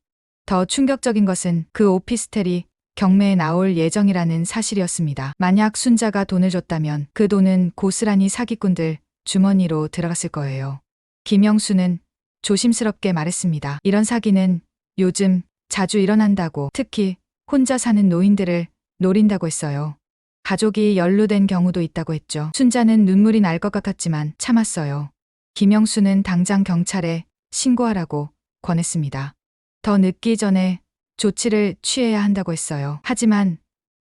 Speaker 2: 더 충격적인 것은 그 오피스텔이 경매에 나올 예정이라는 사실이었습니다. 만약 순자가 돈을 줬다면 그 돈은 고스란히 사기꾼들 주머니로 들어갔을 거예요. 김영수는 조심스럽게 말했습니다. 이런 사기는 요즘 자주 일어난다고, 특히 혼자 사는 노인들을 노린다고 했어요. 가족이 연루된 경우도 있다고 했죠. 순자는 눈물이 날 것 같았지만 참았어요. 김영수는 당장 경찰에 신고하라고 권했습니다. 더 늦기 전에 조치를 취해야 한다고 했어요. 하지만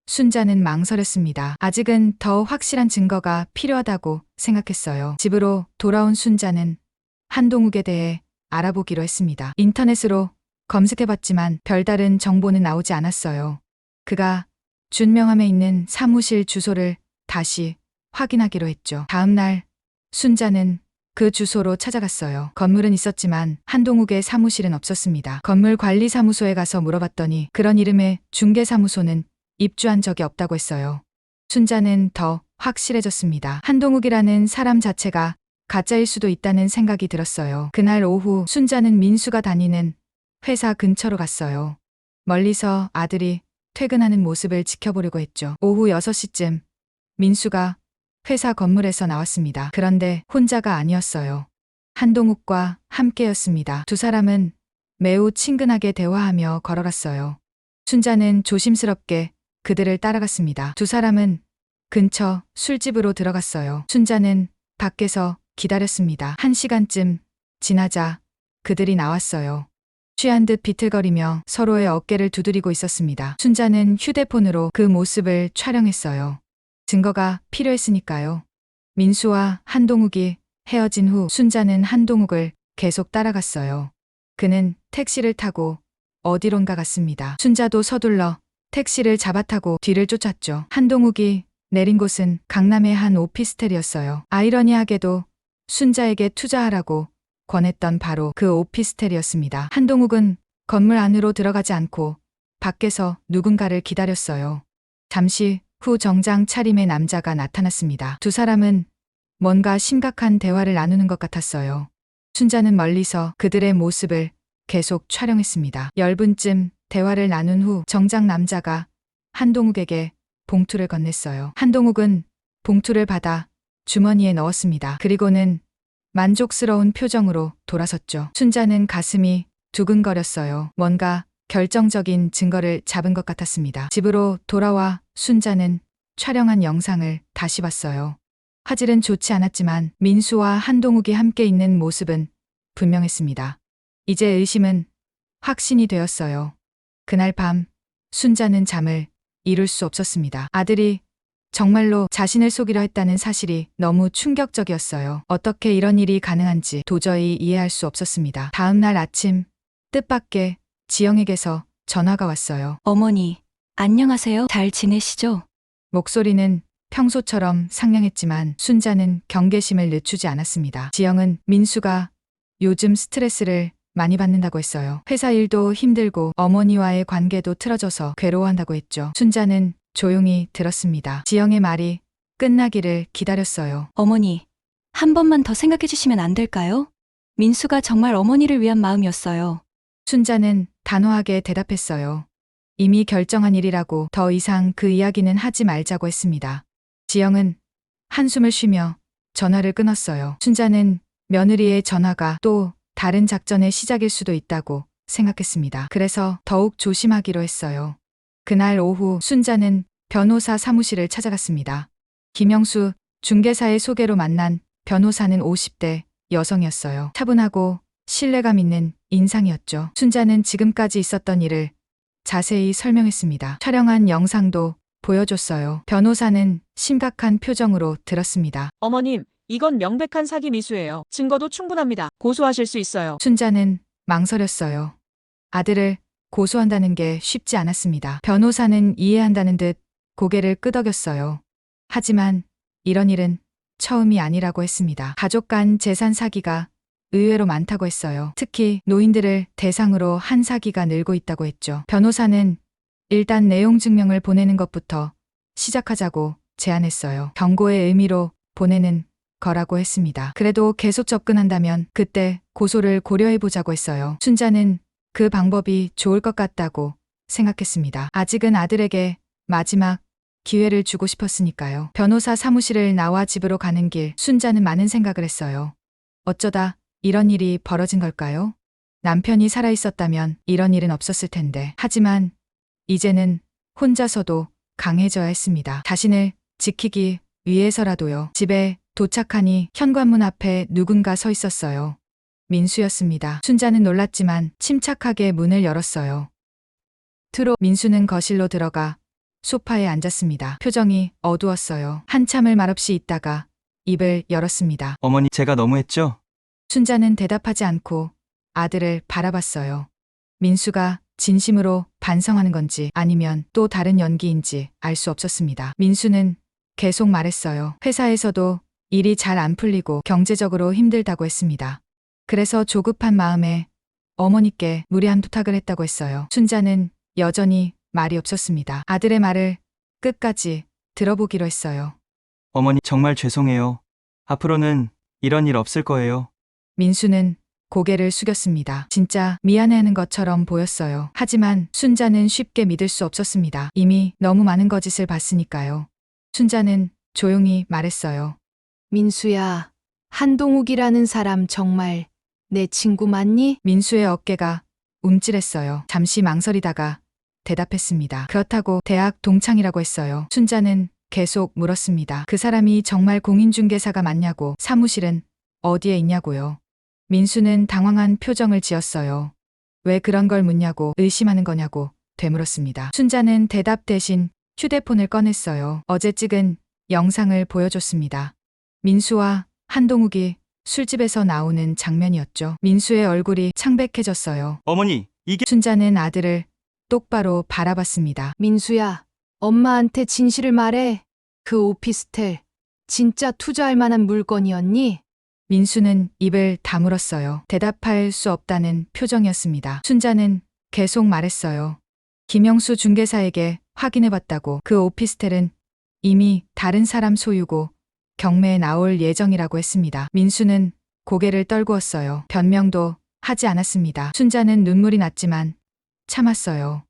Speaker 2: 순자는 망설였습니다. 아직은 더 확실한 증거가 필요하다고 생각했어요. 집으로 돌아온 순자는 한동욱에 대해 알아보기로 했습니다. 인터넷으로 검색해봤지만 별다른 정보는 나오지 않았어요. 그가 준 명함에 있는 사무실 주소를 다시 확인하기로 했죠. 다음 날 순자는 그 주소로 찾아갔어요. 건물은 있었지만 한동욱의 사무실은 없었습니다. 건물 관리사무소에 가서 물어봤더니 그런 이름의 중개사무소는 입주한 적이 없다고 했어요. 순자는 더 확실해졌습니다. 한동욱이라는 사람 자체가 가짜일 수도 있다는 생각이 들었어요. 그날 오후 순자는 민수가 다니는 회사 근처로 갔어요. 멀리서 아들이 퇴근하는 모습을 지켜보려고 했죠. 오후 6시쯤 민수가 회사 건물에서 나왔습니다. 그런데 혼자가 아니었어요. 한동욱과 함께였습니다. 두 사람은 매우 친근하게 대화하며 걸어갔어요. 순자는 조심스럽게 그들을 따라갔습니다. 두 사람은 근처 술집으로 들어갔어요. 순자는 밖에서 기다렸습니다. 1시간쯤 지나자 그들이 나왔어요. 취한 듯 비틀거리며 서로의 어깨를 두드리고 있었습니다. 순자는 휴대폰으로 그 모습을 촬영했어요. 증거가 필요했으니까요. 민수와 한동욱이 헤어진 후 순자는 한동욱을 계속 따라갔어요. 그는 택시를 타고 어디론가 갔습니다. 순자도 서둘러 택시를 잡아타고 뒤를 쫓았죠. 한동욱이 내린 곳은 강남의 한 오피스텔이었어요. 아이러니하게도 순자에게 투자하라고 권했던 바로 그 오피스텔이었습니다. 한동욱은 건물 안으로 들어가지 않고 밖에서 누군가를 기다렸어요. 잠시 후 정장 차림의 남자가 나타났습니다. 두 사람은 뭔가 심각한 대화를 나누는 것 같았어요. 순자는 멀리서 그들의 모습을 계속 촬영했습니다. 10분쯤 대화를 나눈 후 정장 남자가 한동욱에게 봉투를 건넸어요. 한동욱은 봉투를 받아 주머니에 넣었습니다. 그리고는 만족스러운 표정으로 돌아섰죠. 순자는 가슴이 두근거렸어요. 뭔가 결정적인 증거를 잡은 것 같았습니다. 집으로 돌아와 순자는 촬영한 영상을 다시 봤어요. 화질은 좋지 않았지만 민수와 한동욱이 함께 있는 모습은 분명했습니다. 이제 의심은 확신이 되었어요. 그날 밤 순자는 잠을 이룰 수 없었습니다. 아들이 정말로 자신을 속이려 했다는 사실이 너무 충격적이었어요. 어떻게 이런 일이 가능한지 도저히 이해할 수 없었습니다. 다음 날 아침 뜻밖의 지영에게서 전화가 왔어요.
Speaker 4: 어머니, 안녕하세요. 잘 지내시죠?
Speaker 2: 목소리는 평소처럼 상냥했지만 순자는 경계심을 늦추지 않았습니다. 지영은 민수가 요즘 스트레스를 많이 받는다고 했어요. 회사 일도 힘들고 어머니와의 관계도 틀어져서 괴로워한다고 했죠. 순자는 조용히 들었습니다. 지영의 말이 끝나기를 기다렸어요.
Speaker 4: 어머니, 한 번만 더 생각해 주시면 안 될까요? 민수가 정말 어머니를 위한 마음이었어요.
Speaker 2: 순자는 단호하게 대답했어요. 이미 결정한 일이라고 더 이상 그 이야기는 하지 말자고 했습니다. 지영은 한숨을 쉬며 전화를 끊었어요. 순자는 며느리의 전화가 또 다른 작전의 시작일 수도 있다고 생각했습니다. 그래서 더욱 조심하기로 했어요. 그날 오후 순자는 변호사 사무실을 찾아갔습니다. 김영수 중개사의 소개로 만난 변호사는 50대 여성이었어요. 차분하고 신뢰감 있는 인상이었죠. 순자는 지금까지 있었던 일을 자세히 설명했습니다. 촬영한 영상도 보여줬어요. 변호사는 심각한 표정으로 들었습니다.
Speaker 7: 어머님, 이건 명백한 사기 미수예요. 증거도 충분합니다. 고소하실 수 있어요.
Speaker 2: 순자는 망설였어요. 아들을 고소한다는 게 쉽지 않았습니다. 변호사는 이해한다는 듯 고개를 끄덕였어요. 하지만 이런 일은 처음이 아니라고 했습니다. 가족 간 재산 사기가 의외로 많다고 했어요. 특히 노인들을 대상으로 한 사기가 늘고 있다고 했죠. 변호사는 일단 내용 증명을 보내는 것부터 시작하자고 제안했어요. 경고의 의미로 보내는 거라고 했습니다. 그래도 계속 접근한다면 그때 고소를 고려해보자고 했어요. 순자는 그 방법이 좋을 것 같다고 생각했습니다. 아직은 아들에게 마지막 기회를 주고 싶었으니까요. 변호사 사무실을 나와 집으로 가는 길 순자는 많은 생각을 했어요. 어쩌다 이런 일이 벌어진 걸까요? 남편이 살아있었다면 이런 일은 없었을 텐데. 하지만 이제는 혼자서도 강해져야 했습니다. 자신을 지키기 위해서라도요. 집에 도착하니 현관문 앞에 누군가 서 있었어요. 민수였습니다. 순자는 놀랐지만 침착하게 문을 열었어요. 민수는 거실로 들어가 소파에 앉았습니다. 표정이 어두웠어요. 한참을 말없이 있다가 입을 열었습니다.
Speaker 1: 어머니, 제가 너무했죠?
Speaker 2: 순자는 대답하지 않고 아들을 바라봤어요. 민수가 진심으로 반성하는 건지 아니면 또 다른 연기인지 알 수 없었습니다. 민수는 계속 말했어요. 회사에서도 일이 잘 안 풀리고 경제적으로 힘들다고 했습니다. 그래서 조급한 마음에 어머니께 무리한 부탁을 했다고 했어요. 순자는 여전히 말이 없었습니다. 아들의 말을 끝까지 들어보기로 했어요.
Speaker 1: 어머니, 정말 죄송해요. 앞으로는 이런 일 없을 거예요.
Speaker 2: 민수는 고개를 숙였습니다. 진짜 미안해하는 것처럼 보였어요. 하지만 순자는 쉽게 믿을 수 없었습니다. 이미 너무 많은 거짓을 봤으니까요. 순자는 조용히 말했어요.
Speaker 3: 민수야, 한동욱이라는 사람 정말 내 친구 맞니?
Speaker 2: 민수의 어깨가 움찔했어요. 잠시 망설이다가 대답했습니다. 그렇다고 대학 동창이라고 했어요. 순자는 계속 물었습니다. 그 사람이 정말 공인중개사가 맞냐고, 사무실은 어디에 있냐고요. 민수는 당황한 표정을 지었어요. 왜 그런 걸 묻냐고, 의심하는 거냐고 되물었습니다. 순자는 대답 대신 휴대폰을 꺼냈어요. 어제 찍은 영상을 보여줬습니다. 민수와 한동욱이 술집에서 나오는 장면이었죠. 민수의 얼굴이 창백해졌어요.
Speaker 1: 어머니, 이게
Speaker 2: 순자는 아들을 똑바로 바라봤습니다.
Speaker 3: 민수야, 엄마한테 진실을 말해. 그 오피스텔 진짜 투자할 만한 물건이었니?
Speaker 2: 민수는 입을 다물었어요. 대답할 수 없다는 표정이었습니다. 순자는 계속 말했어요. 김영수 중개사에게 확인해봤다고. 그 오피스텔은 이미 다른 사람 소유고 경매에 나올 예정이라고 했습니다. 민수는 고개를 떨구었어요. 변명도 하지 않았습니다. 순자는 눈물이 났지만 참았어요.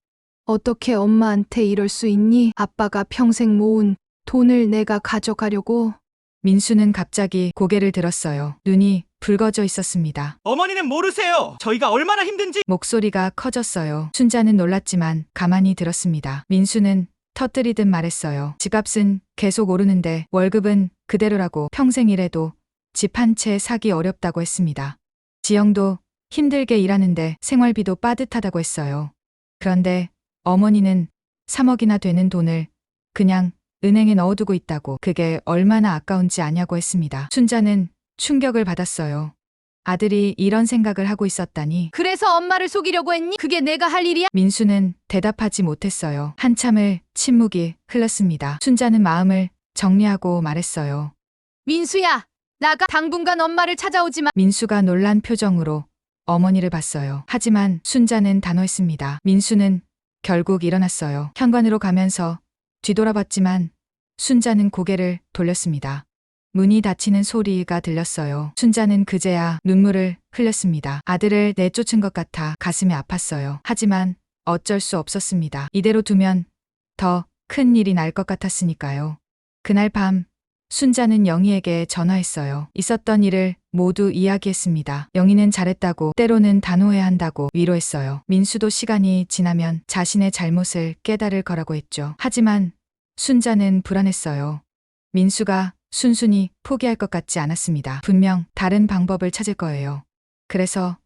Speaker 3: 어떻게 엄마한테 이럴 수 있니? 아빠가 평생 모은 돈을 내가 가져가려고?
Speaker 2: 민수는 갑자기 고개를 들었어요. 눈이 붉어져 있었습니다.
Speaker 1: 어머니는 모르세요. 저희가 얼마나 힘든지.
Speaker 2: 목소리가 커졌어요. 순자는 놀랐지만 가만히 들었습니다. 민수는 터뜨리듯 말했어요. 집값은 계속 오르는데 월급은 그대로라고. 평생 일해도 집 한 채 사기 어렵다고 했습니다. 지영도 힘들게 일하는데 생활비도 빠듯하다고 했어요. 그런데 어머니는 3억이나 되는 돈을 그냥 은행에 넣어두고 있다고. 그게 얼마나 아까운지 아냐고 했습니다. 순자는 충격을 받았어요. 아들이 이런 생각을 하고 있었다니.
Speaker 3: 그래서 엄마를 속이려고 했니? 그게 내가 할 일이야?
Speaker 2: 민수는 대답하지 못했어요. 한참을 침묵이 흘렀습니다. 순자는 마음을 정리하고 말했어요.
Speaker 3: 민수야, 나가. 당분간 엄마를 찾아오지 마.
Speaker 2: 민수가 놀란 표정으로 어머니를 봤어요. 하지만 순자는 단호했습니다. 민수는 결국 일어났어요. 현관으로 가면서 뒤돌아봤지만 순자는 고개를 돌렸습니다. 문이 닫히는 소리가 들렸어요. 순자는 그제야 눈물을 흘렸습니다. 아들을 내쫓은 것 같아 가슴이 아팠어요. 하지만 어쩔 수 없었습니다. 이대로 두면 더 큰 일이 날 것 같았으니까요. 그날 밤 순자는 영희에게 전화했어요. 있었던 일을 모두 이야기했습니다. 영희는 잘했다고, 때로는 단호해야 한다고 위로했어요. 민수도 시간이 지나면 자신의 잘못을 깨달을 거라고 했죠. 하지만 순자는 불안했어요. 민수가 순순히 포기할 것 같지 않았습니다. 분명 다른 방법을 찾을 거예요. 그래서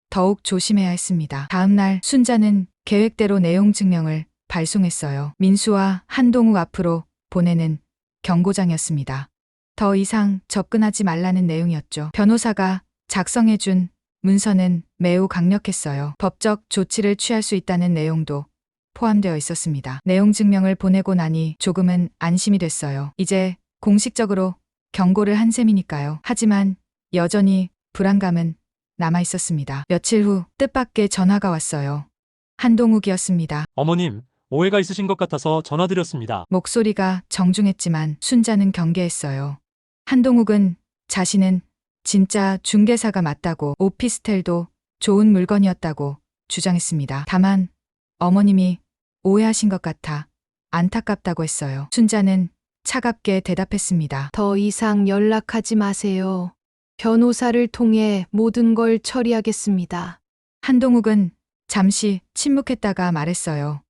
Speaker 2: 더욱 조심해야 했습니다. 다음 날 순자는 계획대로 내용 증명을 발송했어요. 민수와 한동욱 앞으로 보내는 경고장이었습니다. 더 이상 접근하지 말라는 내용이었죠. 변호사가 작성해준 문서는 매우 강력했어요. 법적 조치를 취할 수 있다는 내용도 포함되어 있었습니다. 내용 증명을 보내고 나니 조금은 안심이 됐어요. 이제 공식적으로 경고를 한 셈이니까요. 하지만 여전히 불안감은 남아 있었습니다. 며칠 후 뜻밖의 전화가 왔어요. 한동욱이었습니다.
Speaker 5: 어머님, 오해가 있으신 것 같아서 전화드렸습니다.
Speaker 2: 목소리가 정중했지만 순자는 경계했어요. 한동욱은 자신은 진짜 중개사가 맞다고, 오피스텔도 좋은 물건이었다고 주장했습니다. 다만 어머님이 오해하신 것 같아 안타깝다고 했어요. 순자는 차갑게 대답했습니다.
Speaker 3: 더 이상 연락하지 마세요. 변호사를 통해 모든 걸 처리하겠습니다.
Speaker 2: 한동욱은 잠시 침묵했다가 말했어요.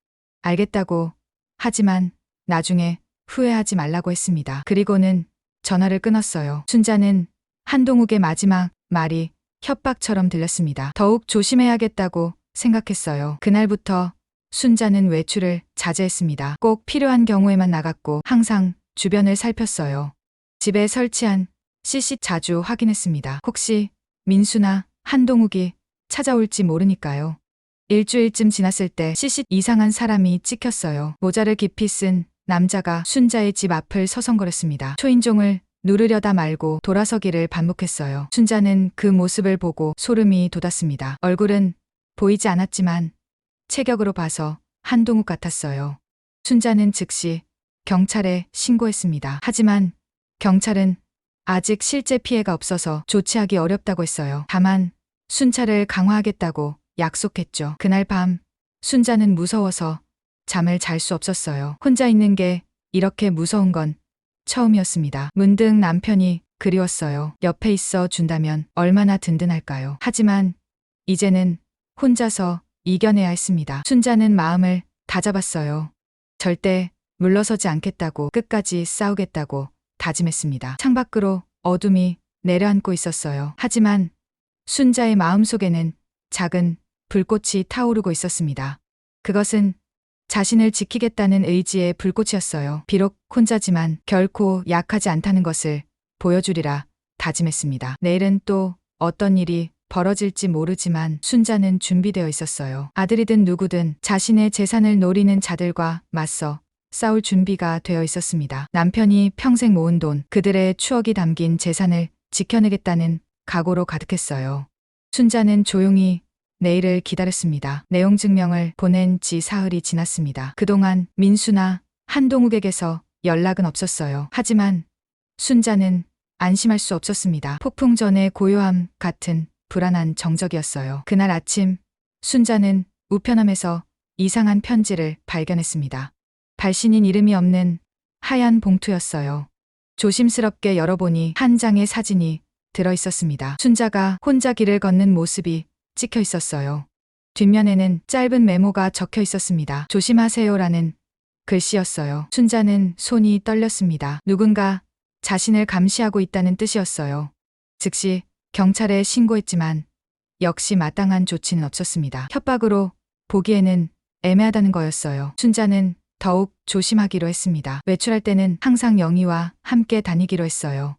Speaker 2: 알겠다고, 하지만 나중에 후회하지 말라고 했습니다. 그리고는 전화를 끊었어요. 순자는 한동욱의 마지막 말이 협박처럼 들렸습니다. 더욱 조심해야겠다고 생각했어요. 그날부터 순자는 외출을 자제했습니다. 꼭 필요한 경우에만 나갔고 항상 주변을 살폈어요. 집에 설치한 CC 자주 확인했습니다. 혹시 민수나 한동욱이 찾아올지 모르니까요. 일주일쯤 지났을 때 CC 이상한 사람이 찍혔어요. 모자를 깊이 쓴 남자가 순자의 집 앞을 서성거렸습니다. 초인종을 누르려다 말고 돌아서기를 반복했어요. 순자는 그 모습을 보고 소름이 돋았습니다. 얼굴은 보이지 않았지만 체격으로 봐서 한동욱 같았어요. 순자는 즉시 경찰에 신고했습니다. 하지만 경찰은 아직 실제 피해가 없어서 조치하기 어렵다고 했어요. 다만 순찰을 강화하겠다고 약속했죠. 그날 밤 순자는 무서워서 잠을 잘 수 없었어요. 혼자 있는 게 이렇게 무서운 건 처음이었습니다. 문득 남편이 그리웠어요. 옆에 있어 준다면 얼마나 든든할까요? 하지만 이제는 혼자서 이겨내야 했습니다. 순자는 마음을 다잡았어요. 절대 물러서지 않겠다고, 끝까지 싸우겠다고 다짐했습니다. 창밖으로 어둠이 내려앉고 있었어요. 하지만 순자의 마음속에는 작은 불꽃이 타오르고 있었습니다. 그것은 자신을 지키겠다는 의지의 불꽃이었어요. 비록 혼자지만 결코 약하지 않다는 것을 보여주리라 다짐했습니다. 내일은 또 어떤 일이 벌어질지 모르지만 순자는 준비되어 있었어요. 아들이든 누구든 자신의 재산을 노리는 자들과 맞서 싸울 준비가 되어 있었습니다. 남편이 평생 모은 돈, 그들의 추억이 담긴 재산을 지켜내겠다는 각오로 가득했어요. 순자는 조용히 내일을 기다렸습니다. 내용 증명을 보낸 지 사흘이 지났습니다. 그동안 민수나 한동욱에게서 연락은 없었어요. 하지만 순자는 안심할 수 없었습니다. 폭풍 전의 고요함 같은 불안한 정적이었어요. 그날 아침 순자는 우편함에서 이상한 편지를 발견했습니다. 발신인 이름이 없는 하얀 봉투였어요. 조심스럽게 열어보니 한 장의 사진이 들어있었습니다. 순자가 혼자 길을 걷는 모습이 찍혀 있었어요. 뒷면에는 짧은 메모가 적혀 있었습니다. 조심하세요라는 글씨였어요. 순자는 손이 떨렸습니다. 누군가 자신을 감시하고 있다는 뜻이었어요. 즉시 경찰에 신고했지만 역시 마땅한 조치는 없었습니다. 협박으로 보기에는 애매하다는 거였어요. 순자는 더욱 조심하기로 했습니다. 외출할 때는 항상 영희와 함께 다니기로 했어요.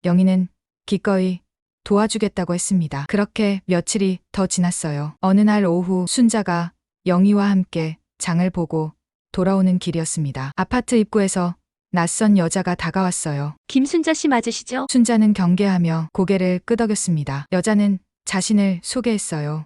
Speaker 2: 영희는 기꺼이 도와주겠다고 했습니다. 그렇게 며칠이 더 지났어요. 어느 날 오후 순자가 영희와 함께 장을 보고 돌아오는 길이었습니다. 아파트 입구에서 낯선 여자가 다가왔어요.
Speaker 8: 김순자 씨 맞으시죠?
Speaker 2: 순자는 경계하며 고개를 끄덕였습니다. 여자는 자신을 소개했어요.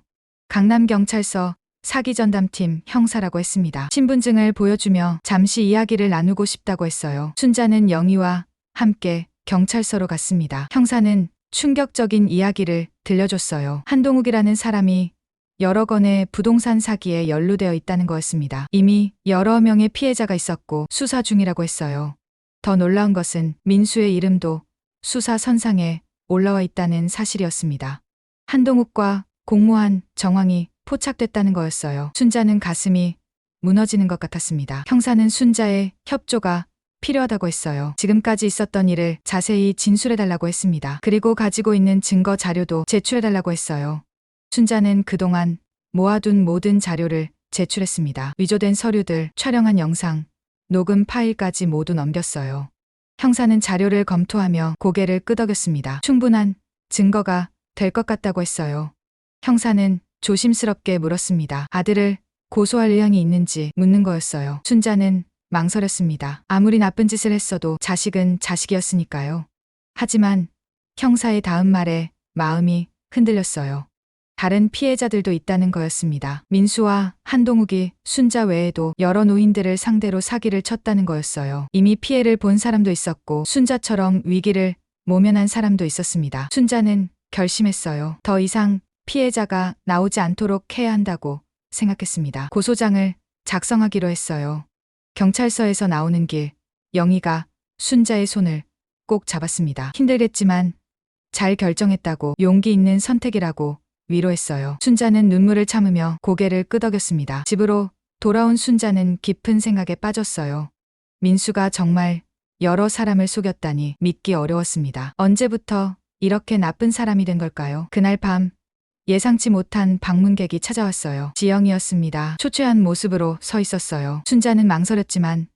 Speaker 2: 강남경찰서 사기전담팀 형사라고 했습니다. 신분증을 보여주며 잠시 이야기를 나누고 싶다고 했어요. 순자는 영희와 함께 경찰서로 갔습니다. 형사는 충격적인 이야기를 들려줬어요. 한동욱이라는 사람이 여러 건의 부동산 사기에 연루되어 있다는 거였습니다. 이미 여러 명의 피해자가 있었고 수사 중이라고 했어요. 더 놀라운 것은 민수의 이름도 수사 선상에 올라와 있다는 사실이었습니다. 한동욱과 공모한 정황이 포착됐다는 거였어요. 순자는 가슴이 무너지는 것 같았습니다. 형사는 순자의 협조가 필요하다고 했어요. 지금까지 있었던 일을 자세히 진술해달라고 했습니다. 그리고 가지고 있는 증거 자료도 제출해달라고 했어요. 순자는 그동안 모아둔 모든 자료를 제출했습니다. 위조된 서류들, 촬영한 영상, 녹음 파일까지 모두 넘겼어요. 형사는 자료를 검토하며 고개를 끄덕였습니다. 충분한 증거가 될 것 같다고 했어요. 형사는 조심스럽게 물었습니다. 아들을 고소할 의향이 있는지 묻는 거였어요. 순자는 망설였습니다. 아무리 나쁜 짓을 했어도 자식은 자식이었으니까요. 하지만 형사의 다음 말에 마음이 흔들렸어요. 다른 피해자들도 있다는 거였습니다. 민수와 한동욱이 순자 외에도 여러 노인들을 상대로 사기를 쳤다는 거였어요. 이미 피해를 본 사람도 있었고 순자처럼 위기를 모면한 사람도 있었습니다. 순자는 결심했어요. 더 이상 피해자가 나오지 않도록 해야 한다고 생각했습니다. 고소장을 작성하기로 했어요. 경찰서에서 나오는 길, 영희가 순자의 손을 꼭 잡았습니다. 힘들겠지만 잘 결정했다고, 용기 있는 선택이라고 위로했어요. 순자는 눈물을 참으며 고개를 끄덕였습니다. 집으로 돌아온 순자는 깊은 생각에 빠졌어요. 민수가 정말 여러 사람을 속였다니 믿기 어려웠습니다. 언제부터 이렇게 나쁜 사람이 된 걸까요? 그날 밤 예상치 못한 방문객이 찾아왔어요. 지영이었습니다. 초췌한 모습으로 서 있었어요. 순자는 망설였지만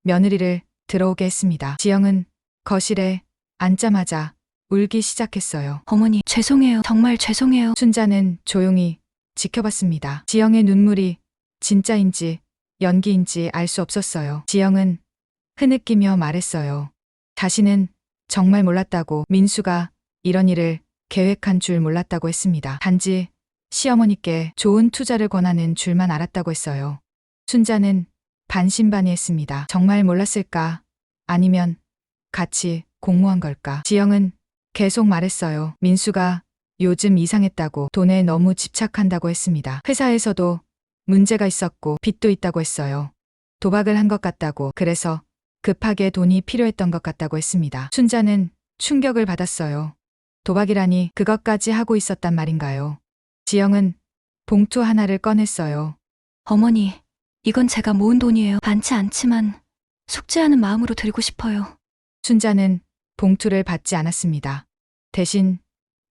Speaker 2: 며느리를 들어오게 했습니다. 지영은 거실에 앉자마자 울기 시작했어요.
Speaker 4: 어머니, 죄송해요. 정말 죄송해요.
Speaker 2: 순자는 조용히 지켜봤습니다. 지영의 눈물이 진짜인지 연기인지 알 수 없었어요. 지영은 흐느끼며 말했어요. 자신은 정말 몰랐다고, 민수가 이런 일을 계획한 줄 몰랐다고 했습니다. 단지 시어머니께 좋은 투자를 권하는 줄만 알았다고 했어요. 순자는 반신반의했습니다. 정말 몰랐을까? 아니면 같이 공모한 걸까? 지영은 계속 말했어요. 민수가 요즘 이상했다고, 돈에 너무 집착한다고 했습니다. 회사에서도 문제가 있었고 빚도 있다고 했어요. 도박을 한 것 같다고, 그래서 급하게 돈이 필요했던 것 같다고 했습니다. 순자는 충격을 받았어요. 도박이라니, 그것까지 하고 있었단 말인가요? 지영은 봉투 하나를 꺼냈어요.
Speaker 4: 어머니, 이건 제가 모은 돈이에요. 많지 않지만 숙제하는 마음으로 드리고 싶어요.
Speaker 2: 순자는 봉투를 받지 않았습니다. 대신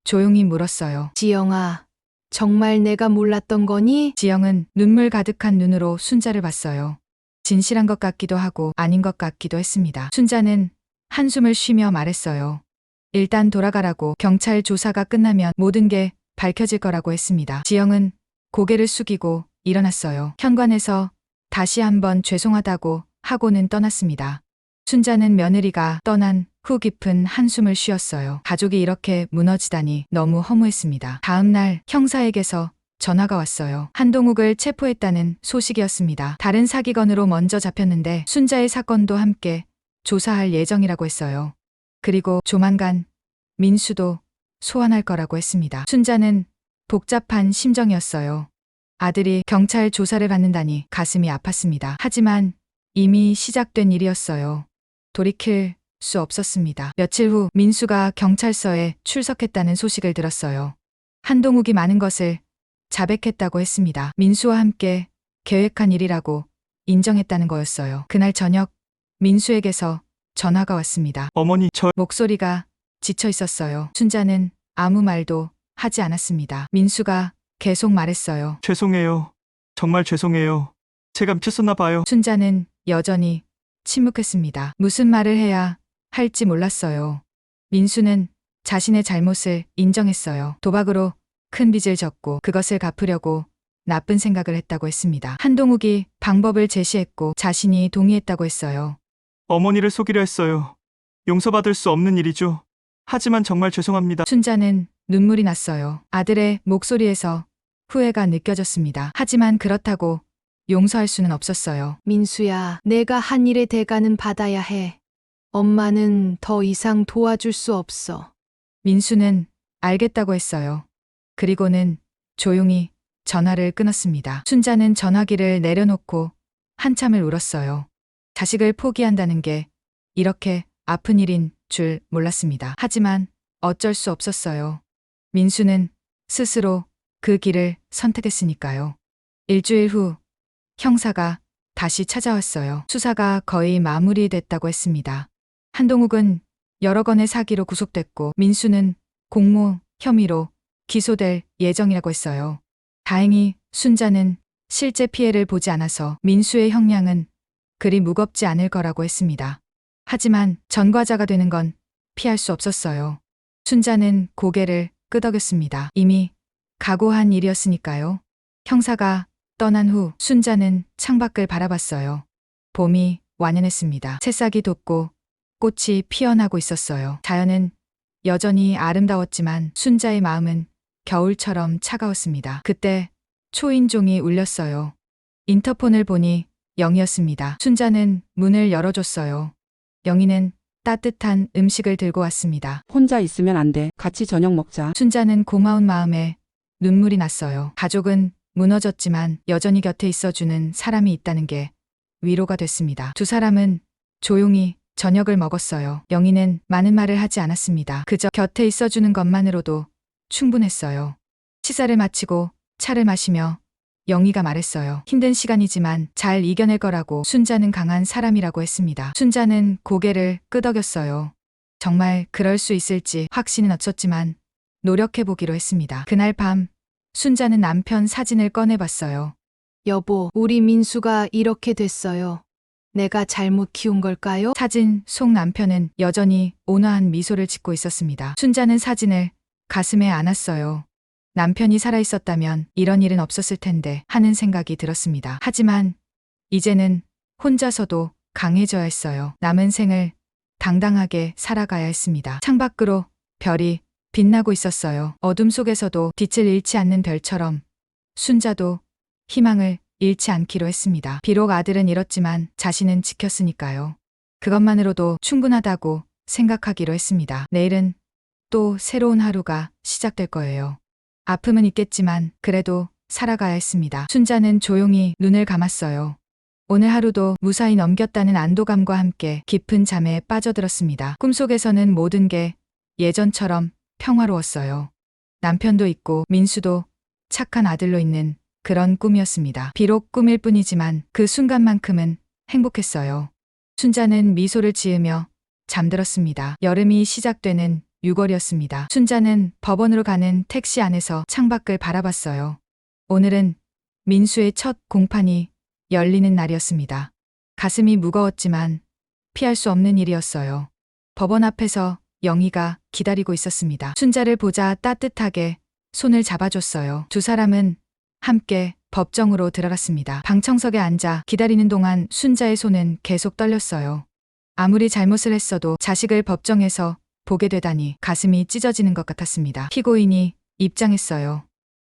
Speaker 2: 조용히 물었어요.
Speaker 3: 지영아, 정말 내가 몰랐던 거니?
Speaker 2: 지영은 눈물 가득한 눈으로 순자를 봤어요. 진실한 것 같기도 하고 아닌 것 같기도 했습니다. 순자는 한숨을 쉬며 말했어요. 일단 돌아가라고, 경찰 조사가 끝나면 모든 게 밝혀질 거라고 했습니다. 지영은 고개를 숙이고 일어났어요. 현관에서 다시 한번 죄송하다고 하고는 떠났습니다. 순자는 며느리가 떠난 후 깊은 한숨을 쉬었어요. 가족이 이렇게 무너지다니 너무 허무했습니다. 다음 날 형사에게서 전화가 왔어요. 한동욱을 체포했다는 소식이었습니다. 다른 사기건으로 먼저 잡혔는데 순자의 사건도 함께 조사할 예정이라고 했어요. 그리고 조만간 민수도 소환할 거라고 했습니다. 순자는 복잡한 심정이었어요. 아들이 경찰 조사를 받는다니 가슴이 아팠습니다. 하지만 이미 시작된 일이었어요. 돌이킬 수 없었습니다. 며칠 후 민수가 경찰서에 출석했다는 소식을 들었어요. 한동욱이 많은 것을 자백했다고 했습니다. 민수와 함께 계획한 일이라고 인정했다는 거였어요. 그날 저녁 민수에게서 전화가 왔습니다.
Speaker 1: 어머니, 저
Speaker 2: 목소리가 지쳐 있었어요. 순자는 아무 말도 하지 않았습니다. 민수가 계속 말했어요.
Speaker 1: 죄송해요. 정말 죄송해요. 제가 미쳤었나 봐요.
Speaker 2: 순자는 여전히 침묵했습니다. 무슨 말을 해야 할지 몰랐어요. 민수는 자신의 잘못을 인정했어요. 도박으로 큰 빚을 졌고 그것을 갚으려고 나쁜 생각을 했다고 했습니다. 한동욱이 방법을 제시했고 자신이 동의했다고 했어요.
Speaker 1: 어머니를 속이려 했어요. 용서받을 수 없는 일이죠. 하지만 정말 죄송합니다.
Speaker 2: 순자는 눈물이 났어요. 아들의 목소리에서 후회가 느껴졌습니다. 하지만 그렇다고 용서할 수는 없었어요.
Speaker 3: 민수야, 내가 한 일의 대가는 받아야 해. 엄마는 더 이상 도와줄 수 없어.
Speaker 2: 민수는 알겠다고 했어요. 그리고는 조용히 전화를 끊었습니다. 순자는 전화기를 내려놓고 한참을 울었어요. 자식을 포기한다는 게 이렇게 아픈 일인 줄 몰랐습니다. 하지만 어쩔 수 없었어요. 민수는 스스로 그 길을 선택했으니까요. 일주일 후 형사가 다시 찾아왔어요. 수사가 거의 마무리됐다고 했습니다. 한동욱은 여러 건의 사기로 구속됐고 민수는 공모 혐의로 기소될 예정이라고 했어요. 다행히 순자는 실제 피해를 보지 않아서 민수의 형량은 그리 무겁지 않을 거라고 했습니다. 하지만 전과자가 되는 건 피할 수 없었어요. 순자는 고개를 끄덕였습니다. 이미 각오한 일이었으니까요. 형사가 떠난 후 순자는 창밖을 바라봤어요. 봄이 완연했습니다. 새싹이 돋고 꽃이 피어나고 있었어요. 자연은 여전히 아름다웠지만 순자의 마음은 겨울처럼 차가웠습니다. 그때 초인종이 울렸어요. 인터폰을 보니 영희였습니다. 순자는 문을 열어줬어요. 영희는 따뜻한 음식을 들고 왔습니다.
Speaker 8: 혼자 있으면 안 돼. 같이 저녁 먹자.
Speaker 2: 순자는 고마운 마음에 눈물이 났어요. 가족은 무너졌지만 여전히 곁에 있어주는 사람이 있다는 게 위로가 됐습니다. 두 사람은 조용히 저녁을 먹었어요. 영희는 많은 말을 하지 않았습니다. 그저 곁에 있어주는 것만으로도 충분했어요. 식사를 마치고 차를 마시며 영희가 말했어요. 힘든 시간이지만 잘 이겨낼 거라고. 순자는 강한 사람이라고 했습니다. 순자는 고개를 끄덕였어요. 정말 그럴 수 있을지 확신은 없었지만 노력해보기로 했습니다. 그날 밤 순자는 남편 사진을 꺼내봤어요.
Speaker 3: 여보, 우리 민수가 이렇게 됐어요. 내가 잘못 키운 걸까요?
Speaker 2: 사진 속 남편은 여전히 온화한 미소를 짓고 있었습니다. 순자는 사진을 가슴에 안았어요. 남편이 살아있었다면 이런 일은 없었을 텐데 하는 생각이 들었습니다. 하지만 이제는 혼자서도 강해져야 했어요. 남은 생을 당당하게 살아가야 했습니다. 창밖으로 별이 빛나고 있었어요. 어둠 속에서도 빛을 잃지 않는 별처럼 순자도 희망을 잃지 않기로 했습니다. 비록 아들은 잃었지만 자신은 지켰으니까요. 그것만으로도 충분하다고 생각하기로 했습니다. 내일은 또 새로운 하루가 시작될 거예요. 아픔은 있겠지만 그래도 살아가야 했습니다. 순자는 조용히 눈을 감았어요. 오늘 하루도 무사히 넘겼다는 안도감과 함께 깊은 잠에 빠져들었습니다. 꿈속에서는 모든 게 예전처럼 평화로웠어요. 남편도 있고 민수도 착한 아들로 있는 그런 꿈이었습니다. 비록 꿈일 뿐이지만 그 순간만큼은 행복했어요. 순자는 미소를 지으며 잠들었습니다. 여름이 시작되는 6월이었습니다. 순자는 법원으로 가는 택시 안에서 창밖을 바라봤어요. 오늘은 민수의 첫 공판이 열리는 날이었습니다. 가슴이 무거웠지만 피할 수 없는 일이었어요. 법원 앞에서 영희가 기다리고 있었습니다. 순자를 보자 따뜻하게 손을 잡아줬어요. 두 사람은 함께 법정으로 들어갔습니다. 방청석에 앉아 기다리는 동안 순자의 손은 계속 떨렸어요. 아무리 잘못을 했어도 자식을 법정에서 보게 되다니 가슴이 찢어지는 것 같았습니다. 피고인이 입장했어요.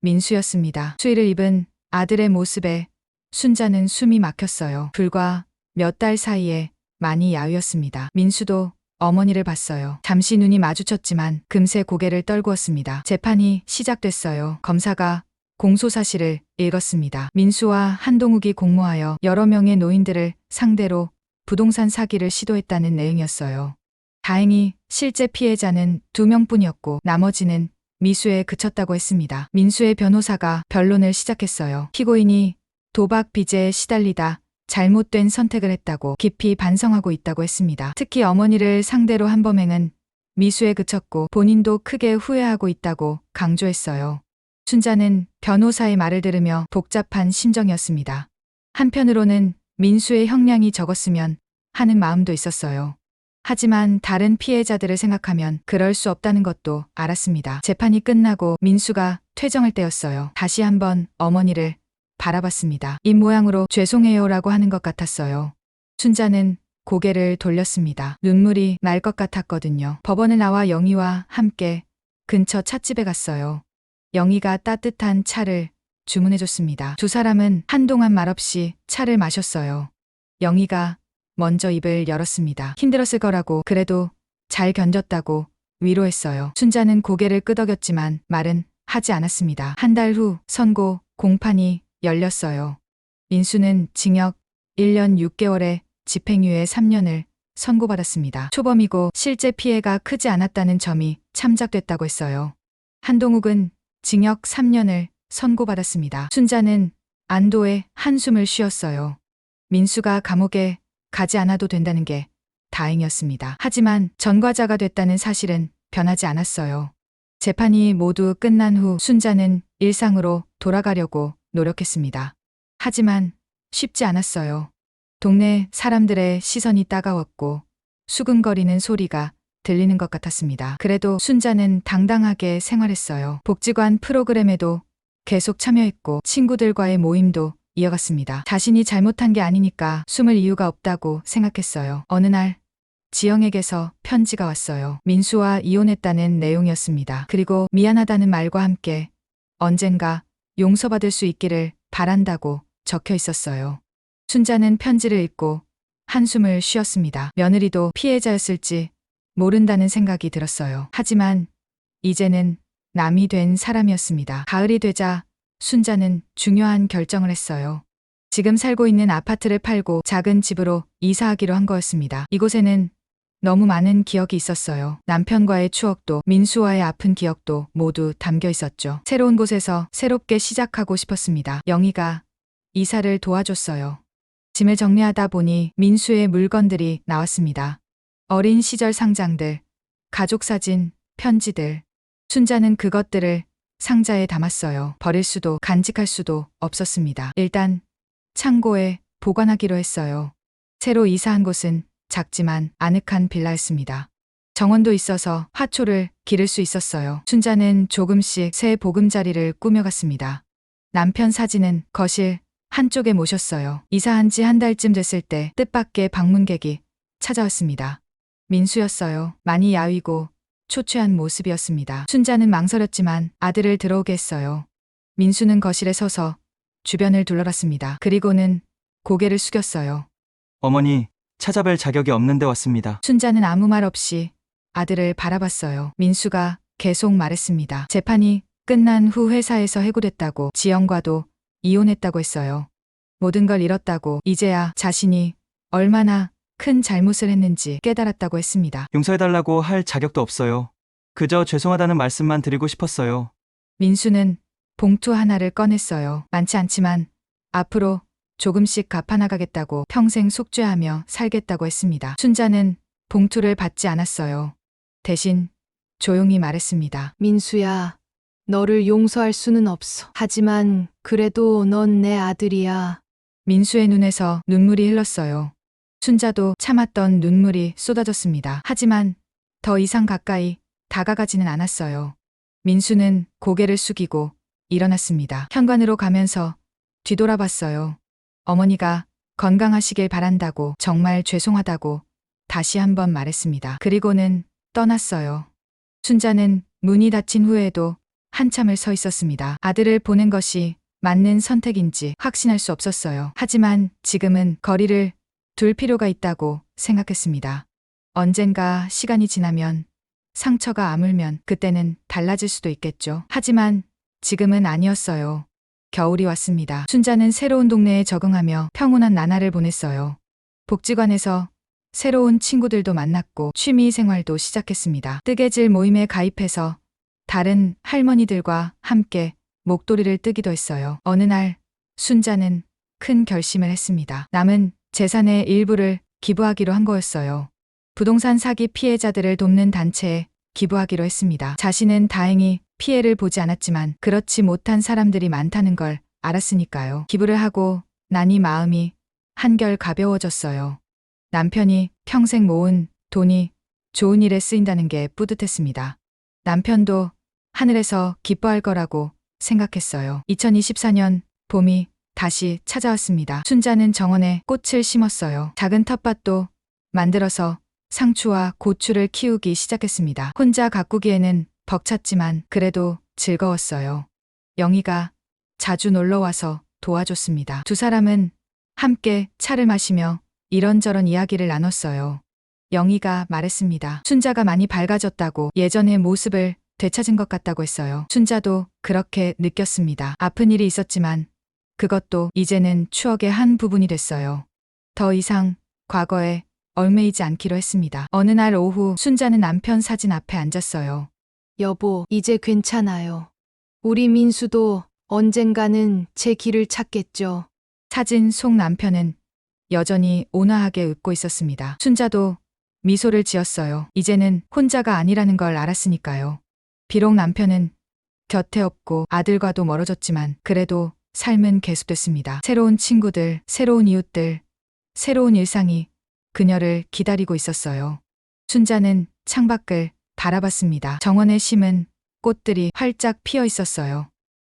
Speaker 2: 민수였습니다. 수의를 입은 아들의 모습에 순자는 숨이 막혔어요. 불과 몇 달 사이에 많이 야위었습니다. 민수도 어머니를 봤어요. 잠시 눈이 마주쳤지만 금세 고개를 떨구었습니다. 재판이 시작됐어요. 검사가 공소사실을 읽었습니다. 민수와 한동욱이 공모하여 여러 명의 노인들을 상대로 부동산 사기를 시도했다는 내용이었어요. 다행히 실제 피해자는 2명뿐이었고 나머지는 미수에 그쳤다고 했습니다. 민수의 변호사가 변론을 시작했어요. 피고인이 도박 빚에 시달리다 잘못된 선택을 했다고 깊이 반성하고 있다고 했습니다. 특히 어머니를 상대로 한 범행은 미수에 그쳤고 본인도 크게 후회하고 있다고 강조했어요. 순자는 변호사의 말을 들으며 복잡한 심정이었습니다. 한편으로는 민수의 형량이 적었으면 하는 마음도 있었어요. 하지만 다른 피해자들을 생각하면 그럴 수 없다는 것도 알았습니다. 재판이 끝나고 민수가 퇴정할 때였어요. 다시 한번 어머니를 바라봤습니다. 입모양으로 죄송해요라고 하는 것 같았어요. 순자는 고개를 돌렸습니다. 눈물이 날 것 같았거든요. 법원에 나와 영희와 함께 근처 찻집에 갔어요. 영희가 따뜻한 차를 주문해줬습니다. 두 사람은 한동안 말없이 차를 마셨어요. 영희가 먼저 입을 열었습니다. 힘들었을 거라고 그래도 잘 견뎠다고 위로했어요. 순자는 고개를 끄덕였지만 말은 하지 않았습니다. 한 달 후 선고 공판이 열렸어요. 민수는 징역 1년 6개월에 집행유예 3년을 선고받았습니다. 초범이고 실제 피해가 크지 않았다는 점이 참작됐다고 했어요. 한동욱은 징역 3년을 선고받았습니다. 순자는 안도의 한숨을 쉬었어요. 민수가 감옥에 가지 않아도 된다는 게 다행이었습니다. 하지만 전과자가 됐다는 사실은 변하지 않았어요. 재판이 모두 끝난 후 순자는 일상으로 돌아가려고 노력했습니다. 하지만 쉽지 않았어요. 동네 사람들의 시선이 따가웠고 수근거리는 소리가 들리는 것 같았습니다. 그래도 순자는 당당하게 생활했어요. 복지관 프로그램에도 계속 참여했고 친구들과의 모임도 이어갔습니다. 자신이 잘못한 게 아니니까 숨을 이유가 없다고 생각했어요. 어느 날 지영에게서 편지가 왔어요. 민수와 이혼했다는 내용이었습니다. 그리고 미안하다는 말과 함께 언젠가 용서받을 수 있기를 바란다고 적혀 있었어요. 순자는 편지를 읽고 한숨을 쉬었습니다. 며느리도 피해자였을지 모른다는 생각이 들었어요. 하지만 이제는 남이 된 사람이었습니다. 가을이 되자 순자는 중요한 결정을 했어요. 지금 살고 있는 아파트를 팔고 작은 집으로 이사하기로 한 거였습니다. 이곳에는 너무 많은 기억이 있었어요. 남편과의 추억도 민수와의 아픈 기억도 모두 담겨 있었죠. 새로운 곳에서 새롭게 시작하고 싶었습니다. 영희가 이사를 도와줬어요. 짐을 정리하다 보니 민수의 물건들이 나왔습니다. 어린 시절 상장들, 가족 사진, 편지들. 순자는 그것들을 상자에 담았어요. 버릴 수도 간직할 수도 없었습니다. 일단 창고에 보관하기로 했어요. 새로 이사한 곳은 작지만 아늑한 빌라였습니다. 정원도 있어서 화초를 기를 수 있었어요. 순자는 조금씩 새 보금자리를 꾸며갔습니다. 남편 사진은 거실 한쪽에 모셨어요. 이사한 지 한 달쯤 됐을 때 뜻밖의 방문객이 찾아왔습니다. 민수였어요. 많이 야위고 초췌한 모습이었습니다. 순자는 망설였지만 아들을 들어오게 했어요. 민수는 거실에 서서 주변을 둘러봤습니다. 그리고는 고개를 숙였어요.
Speaker 1: 어머니, 찾아뵐 자격이 없는데 왔습니다.
Speaker 2: 순자는 아무 말 없이 아들을 바라봤어요. 민수가 계속 말했습니다. 재판이 끝난 후 회사에서 해고됐다고, 지영과도 이혼했다고 했어요. 모든 걸 잃었다고, 이제야 자신이 얼마나 큰 잘못을 했는지 깨달았다고 했습니다.
Speaker 1: 용서해달라고 할 자격도 없어요. 그저 죄송하다는 말씀만 드리고 싶었어요.
Speaker 2: 민수는 봉투 하나를 꺼냈어요. 많지 않지만 앞으로 조금씩 갚아나가겠다고, 평생 속죄하며 살겠다고 했습니다. 순자는 봉투를 받지 않았어요. 대신 조용히 말했습니다.
Speaker 3: 민수야, 너를 용서할 수는 없어. 하지만 그래도 넌 내 아들이야.
Speaker 2: 민수의 눈에서 눈물이 흘렀어요. 순자도 참았던 눈물이 쏟아졌습니다. 하지만 더 이상 가까이 다가가지는 않았어요. 민수는 고개를 숙이고 일어났습니다. 현관으로 가면서 뒤돌아봤어요. 어머니가 건강하시길 바란다고, 정말 죄송하다고 다시 한번 말했습니다. 그리고는 떠났어요. 순자는 문이 닫힌 후에도 한참을 서 있었습니다. 아들을 보낸 것이 맞는 선택인지 확신할 수 없었어요. 하지만 지금은 거리를 둘 필요가 있다고 생각했습니다. 언젠가 시간이 지나면, 상처가 아물면 그때는 달라질 수도 있겠죠. 하지만 지금은 아니었어요. 겨울이 왔습니다. 순자는 새로운 동네에 적응하며 평온한 나날을 보냈어요. 복지관에서 새로운 친구들도 만났고 취미 생활도 시작했습니다. 뜨개질 모임에 가입해서 다른 할머니들과 함께 목도리를 뜨기도 했어요. 어느 날 순자는 큰 결심을 했습니다. 남은 재산의 일부를 기부하기로 한 거였어요. 부동산 사기 피해자들을 돕는 단체에 기부하기로 했습니다. 자신은 다행히 피해를 보지 않았지만 그렇지 못한 사람들이 많다는 걸 알았으니까요. 기부를 하고 나니 마음이 한결 가벼워졌어요. 남편이 평생 모은 돈이 좋은 일에 쓰인다는 게 뿌듯했습니다. 남편도 하늘에서 기뻐할 거라고 생각했어요. 2024년 봄이 다시 찾아왔습니다. 순자는 정원에 꽃을 심었어요. 작은 텃밭도 만들어서 상추와 고추를 키우기 시작했습니다. 혼자 가꾸기에는 벅찼지만 그래도 즐거웠어요. 영희가 자주 놀러와서 도와줬습니다. 두 사람은 함께 차를 마시며 이런저런 이야기를 나눴어요. 영희가 말했습니다. 순자가 많이 밝아졌다고, 예전의 모습을 되찾은 것 같다고 했어요. 순자도 그렇게 느꼈습니다. 아픈 일이 있었지만 그것도 이제는 추억의 한 부분이 됐어요. 더 이상 과거에 얽매이지 않기로 했습니다. 어느 날 오후 순자는 남편 사진 앞에 앉았어요.
Speaker 3: 여보, 이제 괜찮아요. 우리 민수도 언젠가는 제 길을 찾겠죠.
Speaker 2: 사진 속 남편은 여전히 온화하게 웃고 있었습니다. 순자도 미소를 지었어요. 이제는 혼자가 아니라는 걸 알았으니까요. 비록 남편은 곁에 없고 아들과도 멀어졌지만 그래도 삶은 계속됐습니다. 새로운 친구들, 새로운 이웃들, 새로운 일상이 그녀를 기다리고 있었어요. 순자는 창밖을 바라봤습니다. 정원에 심은 꽃들이 활짝 피어 있었어요.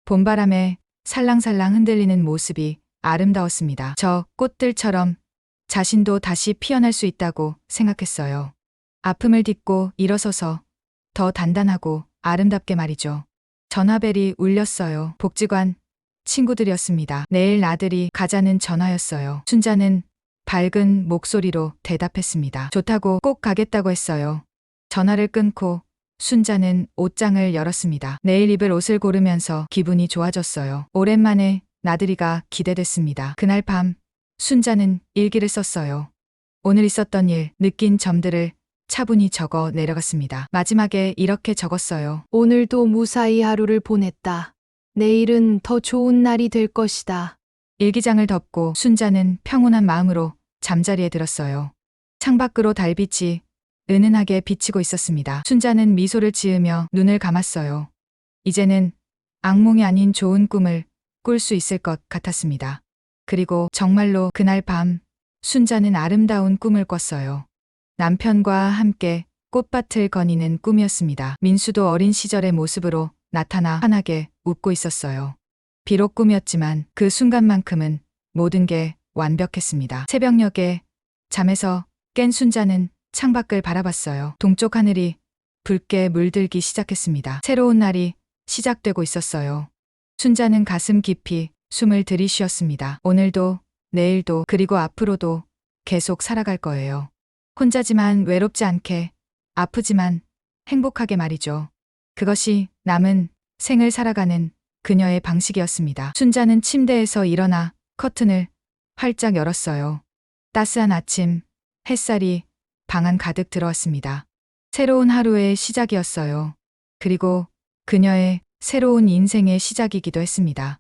Speaker 2: 봄바람에 살랑살랑 흔들리는 모습이 아름다웠습니다. 저 꽃들처럼 자신도 다시 피어날 수 있다고 생각했어요. 아픔을 딛고 일어서서 더 단단하고 아름답게 말이죠. 전화벨이 울렸어요. 복지관 친구들이었습니다. 내일 아들이 가자는 전화였어요. 순자는 밝은 목소리로 대답했습니다. 좋다고 꼭 가겠다고 했어요. 전화를 끊고 순자는 옷장을 열었습니다. 내일 입을 옷을 고르면서 기분이 좋아졌어요. 오랜만에 나들이가 기대됐습니다. 그날 밤 순자는 일기를 썼어요. 오늘 있었던 일, 느낀 점들을 차분히 적어 내려갔습니다. 마지막에 이렇게 적었어요.
Speaker 3: 오늘도 무사히 하루를 보냈다. 내일은 더 좋은 날이 될 것이다.
Speaker 2: 일기장을 덮고 순자는 평온한 마음으로 잠자리에 들었어요. 창밖으로 달빛이 은은하게 비치고 있었습니다. 순자는 미소를 지으며 눈을 감았어요. 이제는 악몽이 아닌 좋은 꿈을 꿀 수 있을 것 같았습니다. 그리고 정말로 그날 밤 순자는 아름다운 꿈을 꿨어요. 남편과 함께 꽃밭을 거니는 꿈이었습니다. 민수도 어린 시절의 모습으로 나타나 환하게 웃고 있었어요. 비록 꿈이었지만 그 순간만큼은 모든 게 완벽했습니다. 새벽녘에 잠에서 깬 순자는 창밖을 바라봤어요. 동쪽 하늘이 붉게 물들기 시작했습니다. 새로운 날이 시작되고 있었어요. 순자는 가슴 깊이 숨을 들이쉬었습니다. 오늘도, 내일도, 그리고 앞으로도 계속 살아갈 거예요. 혼자지만 외롭지 않게, 아프지만 행복하게 말이죠. 그것이 남은 생을 살아가는 그녀의 방식이었습니다. 순자는 침대에서 일어나 커튼을 활짝 열었어요. 따스한 아침, 햇살이 방 안 가득 들어왔습니다. 새로운 하루의 시작이었어요. 그리고 그녀의 새로운 인생의 시작이기도 했습니다.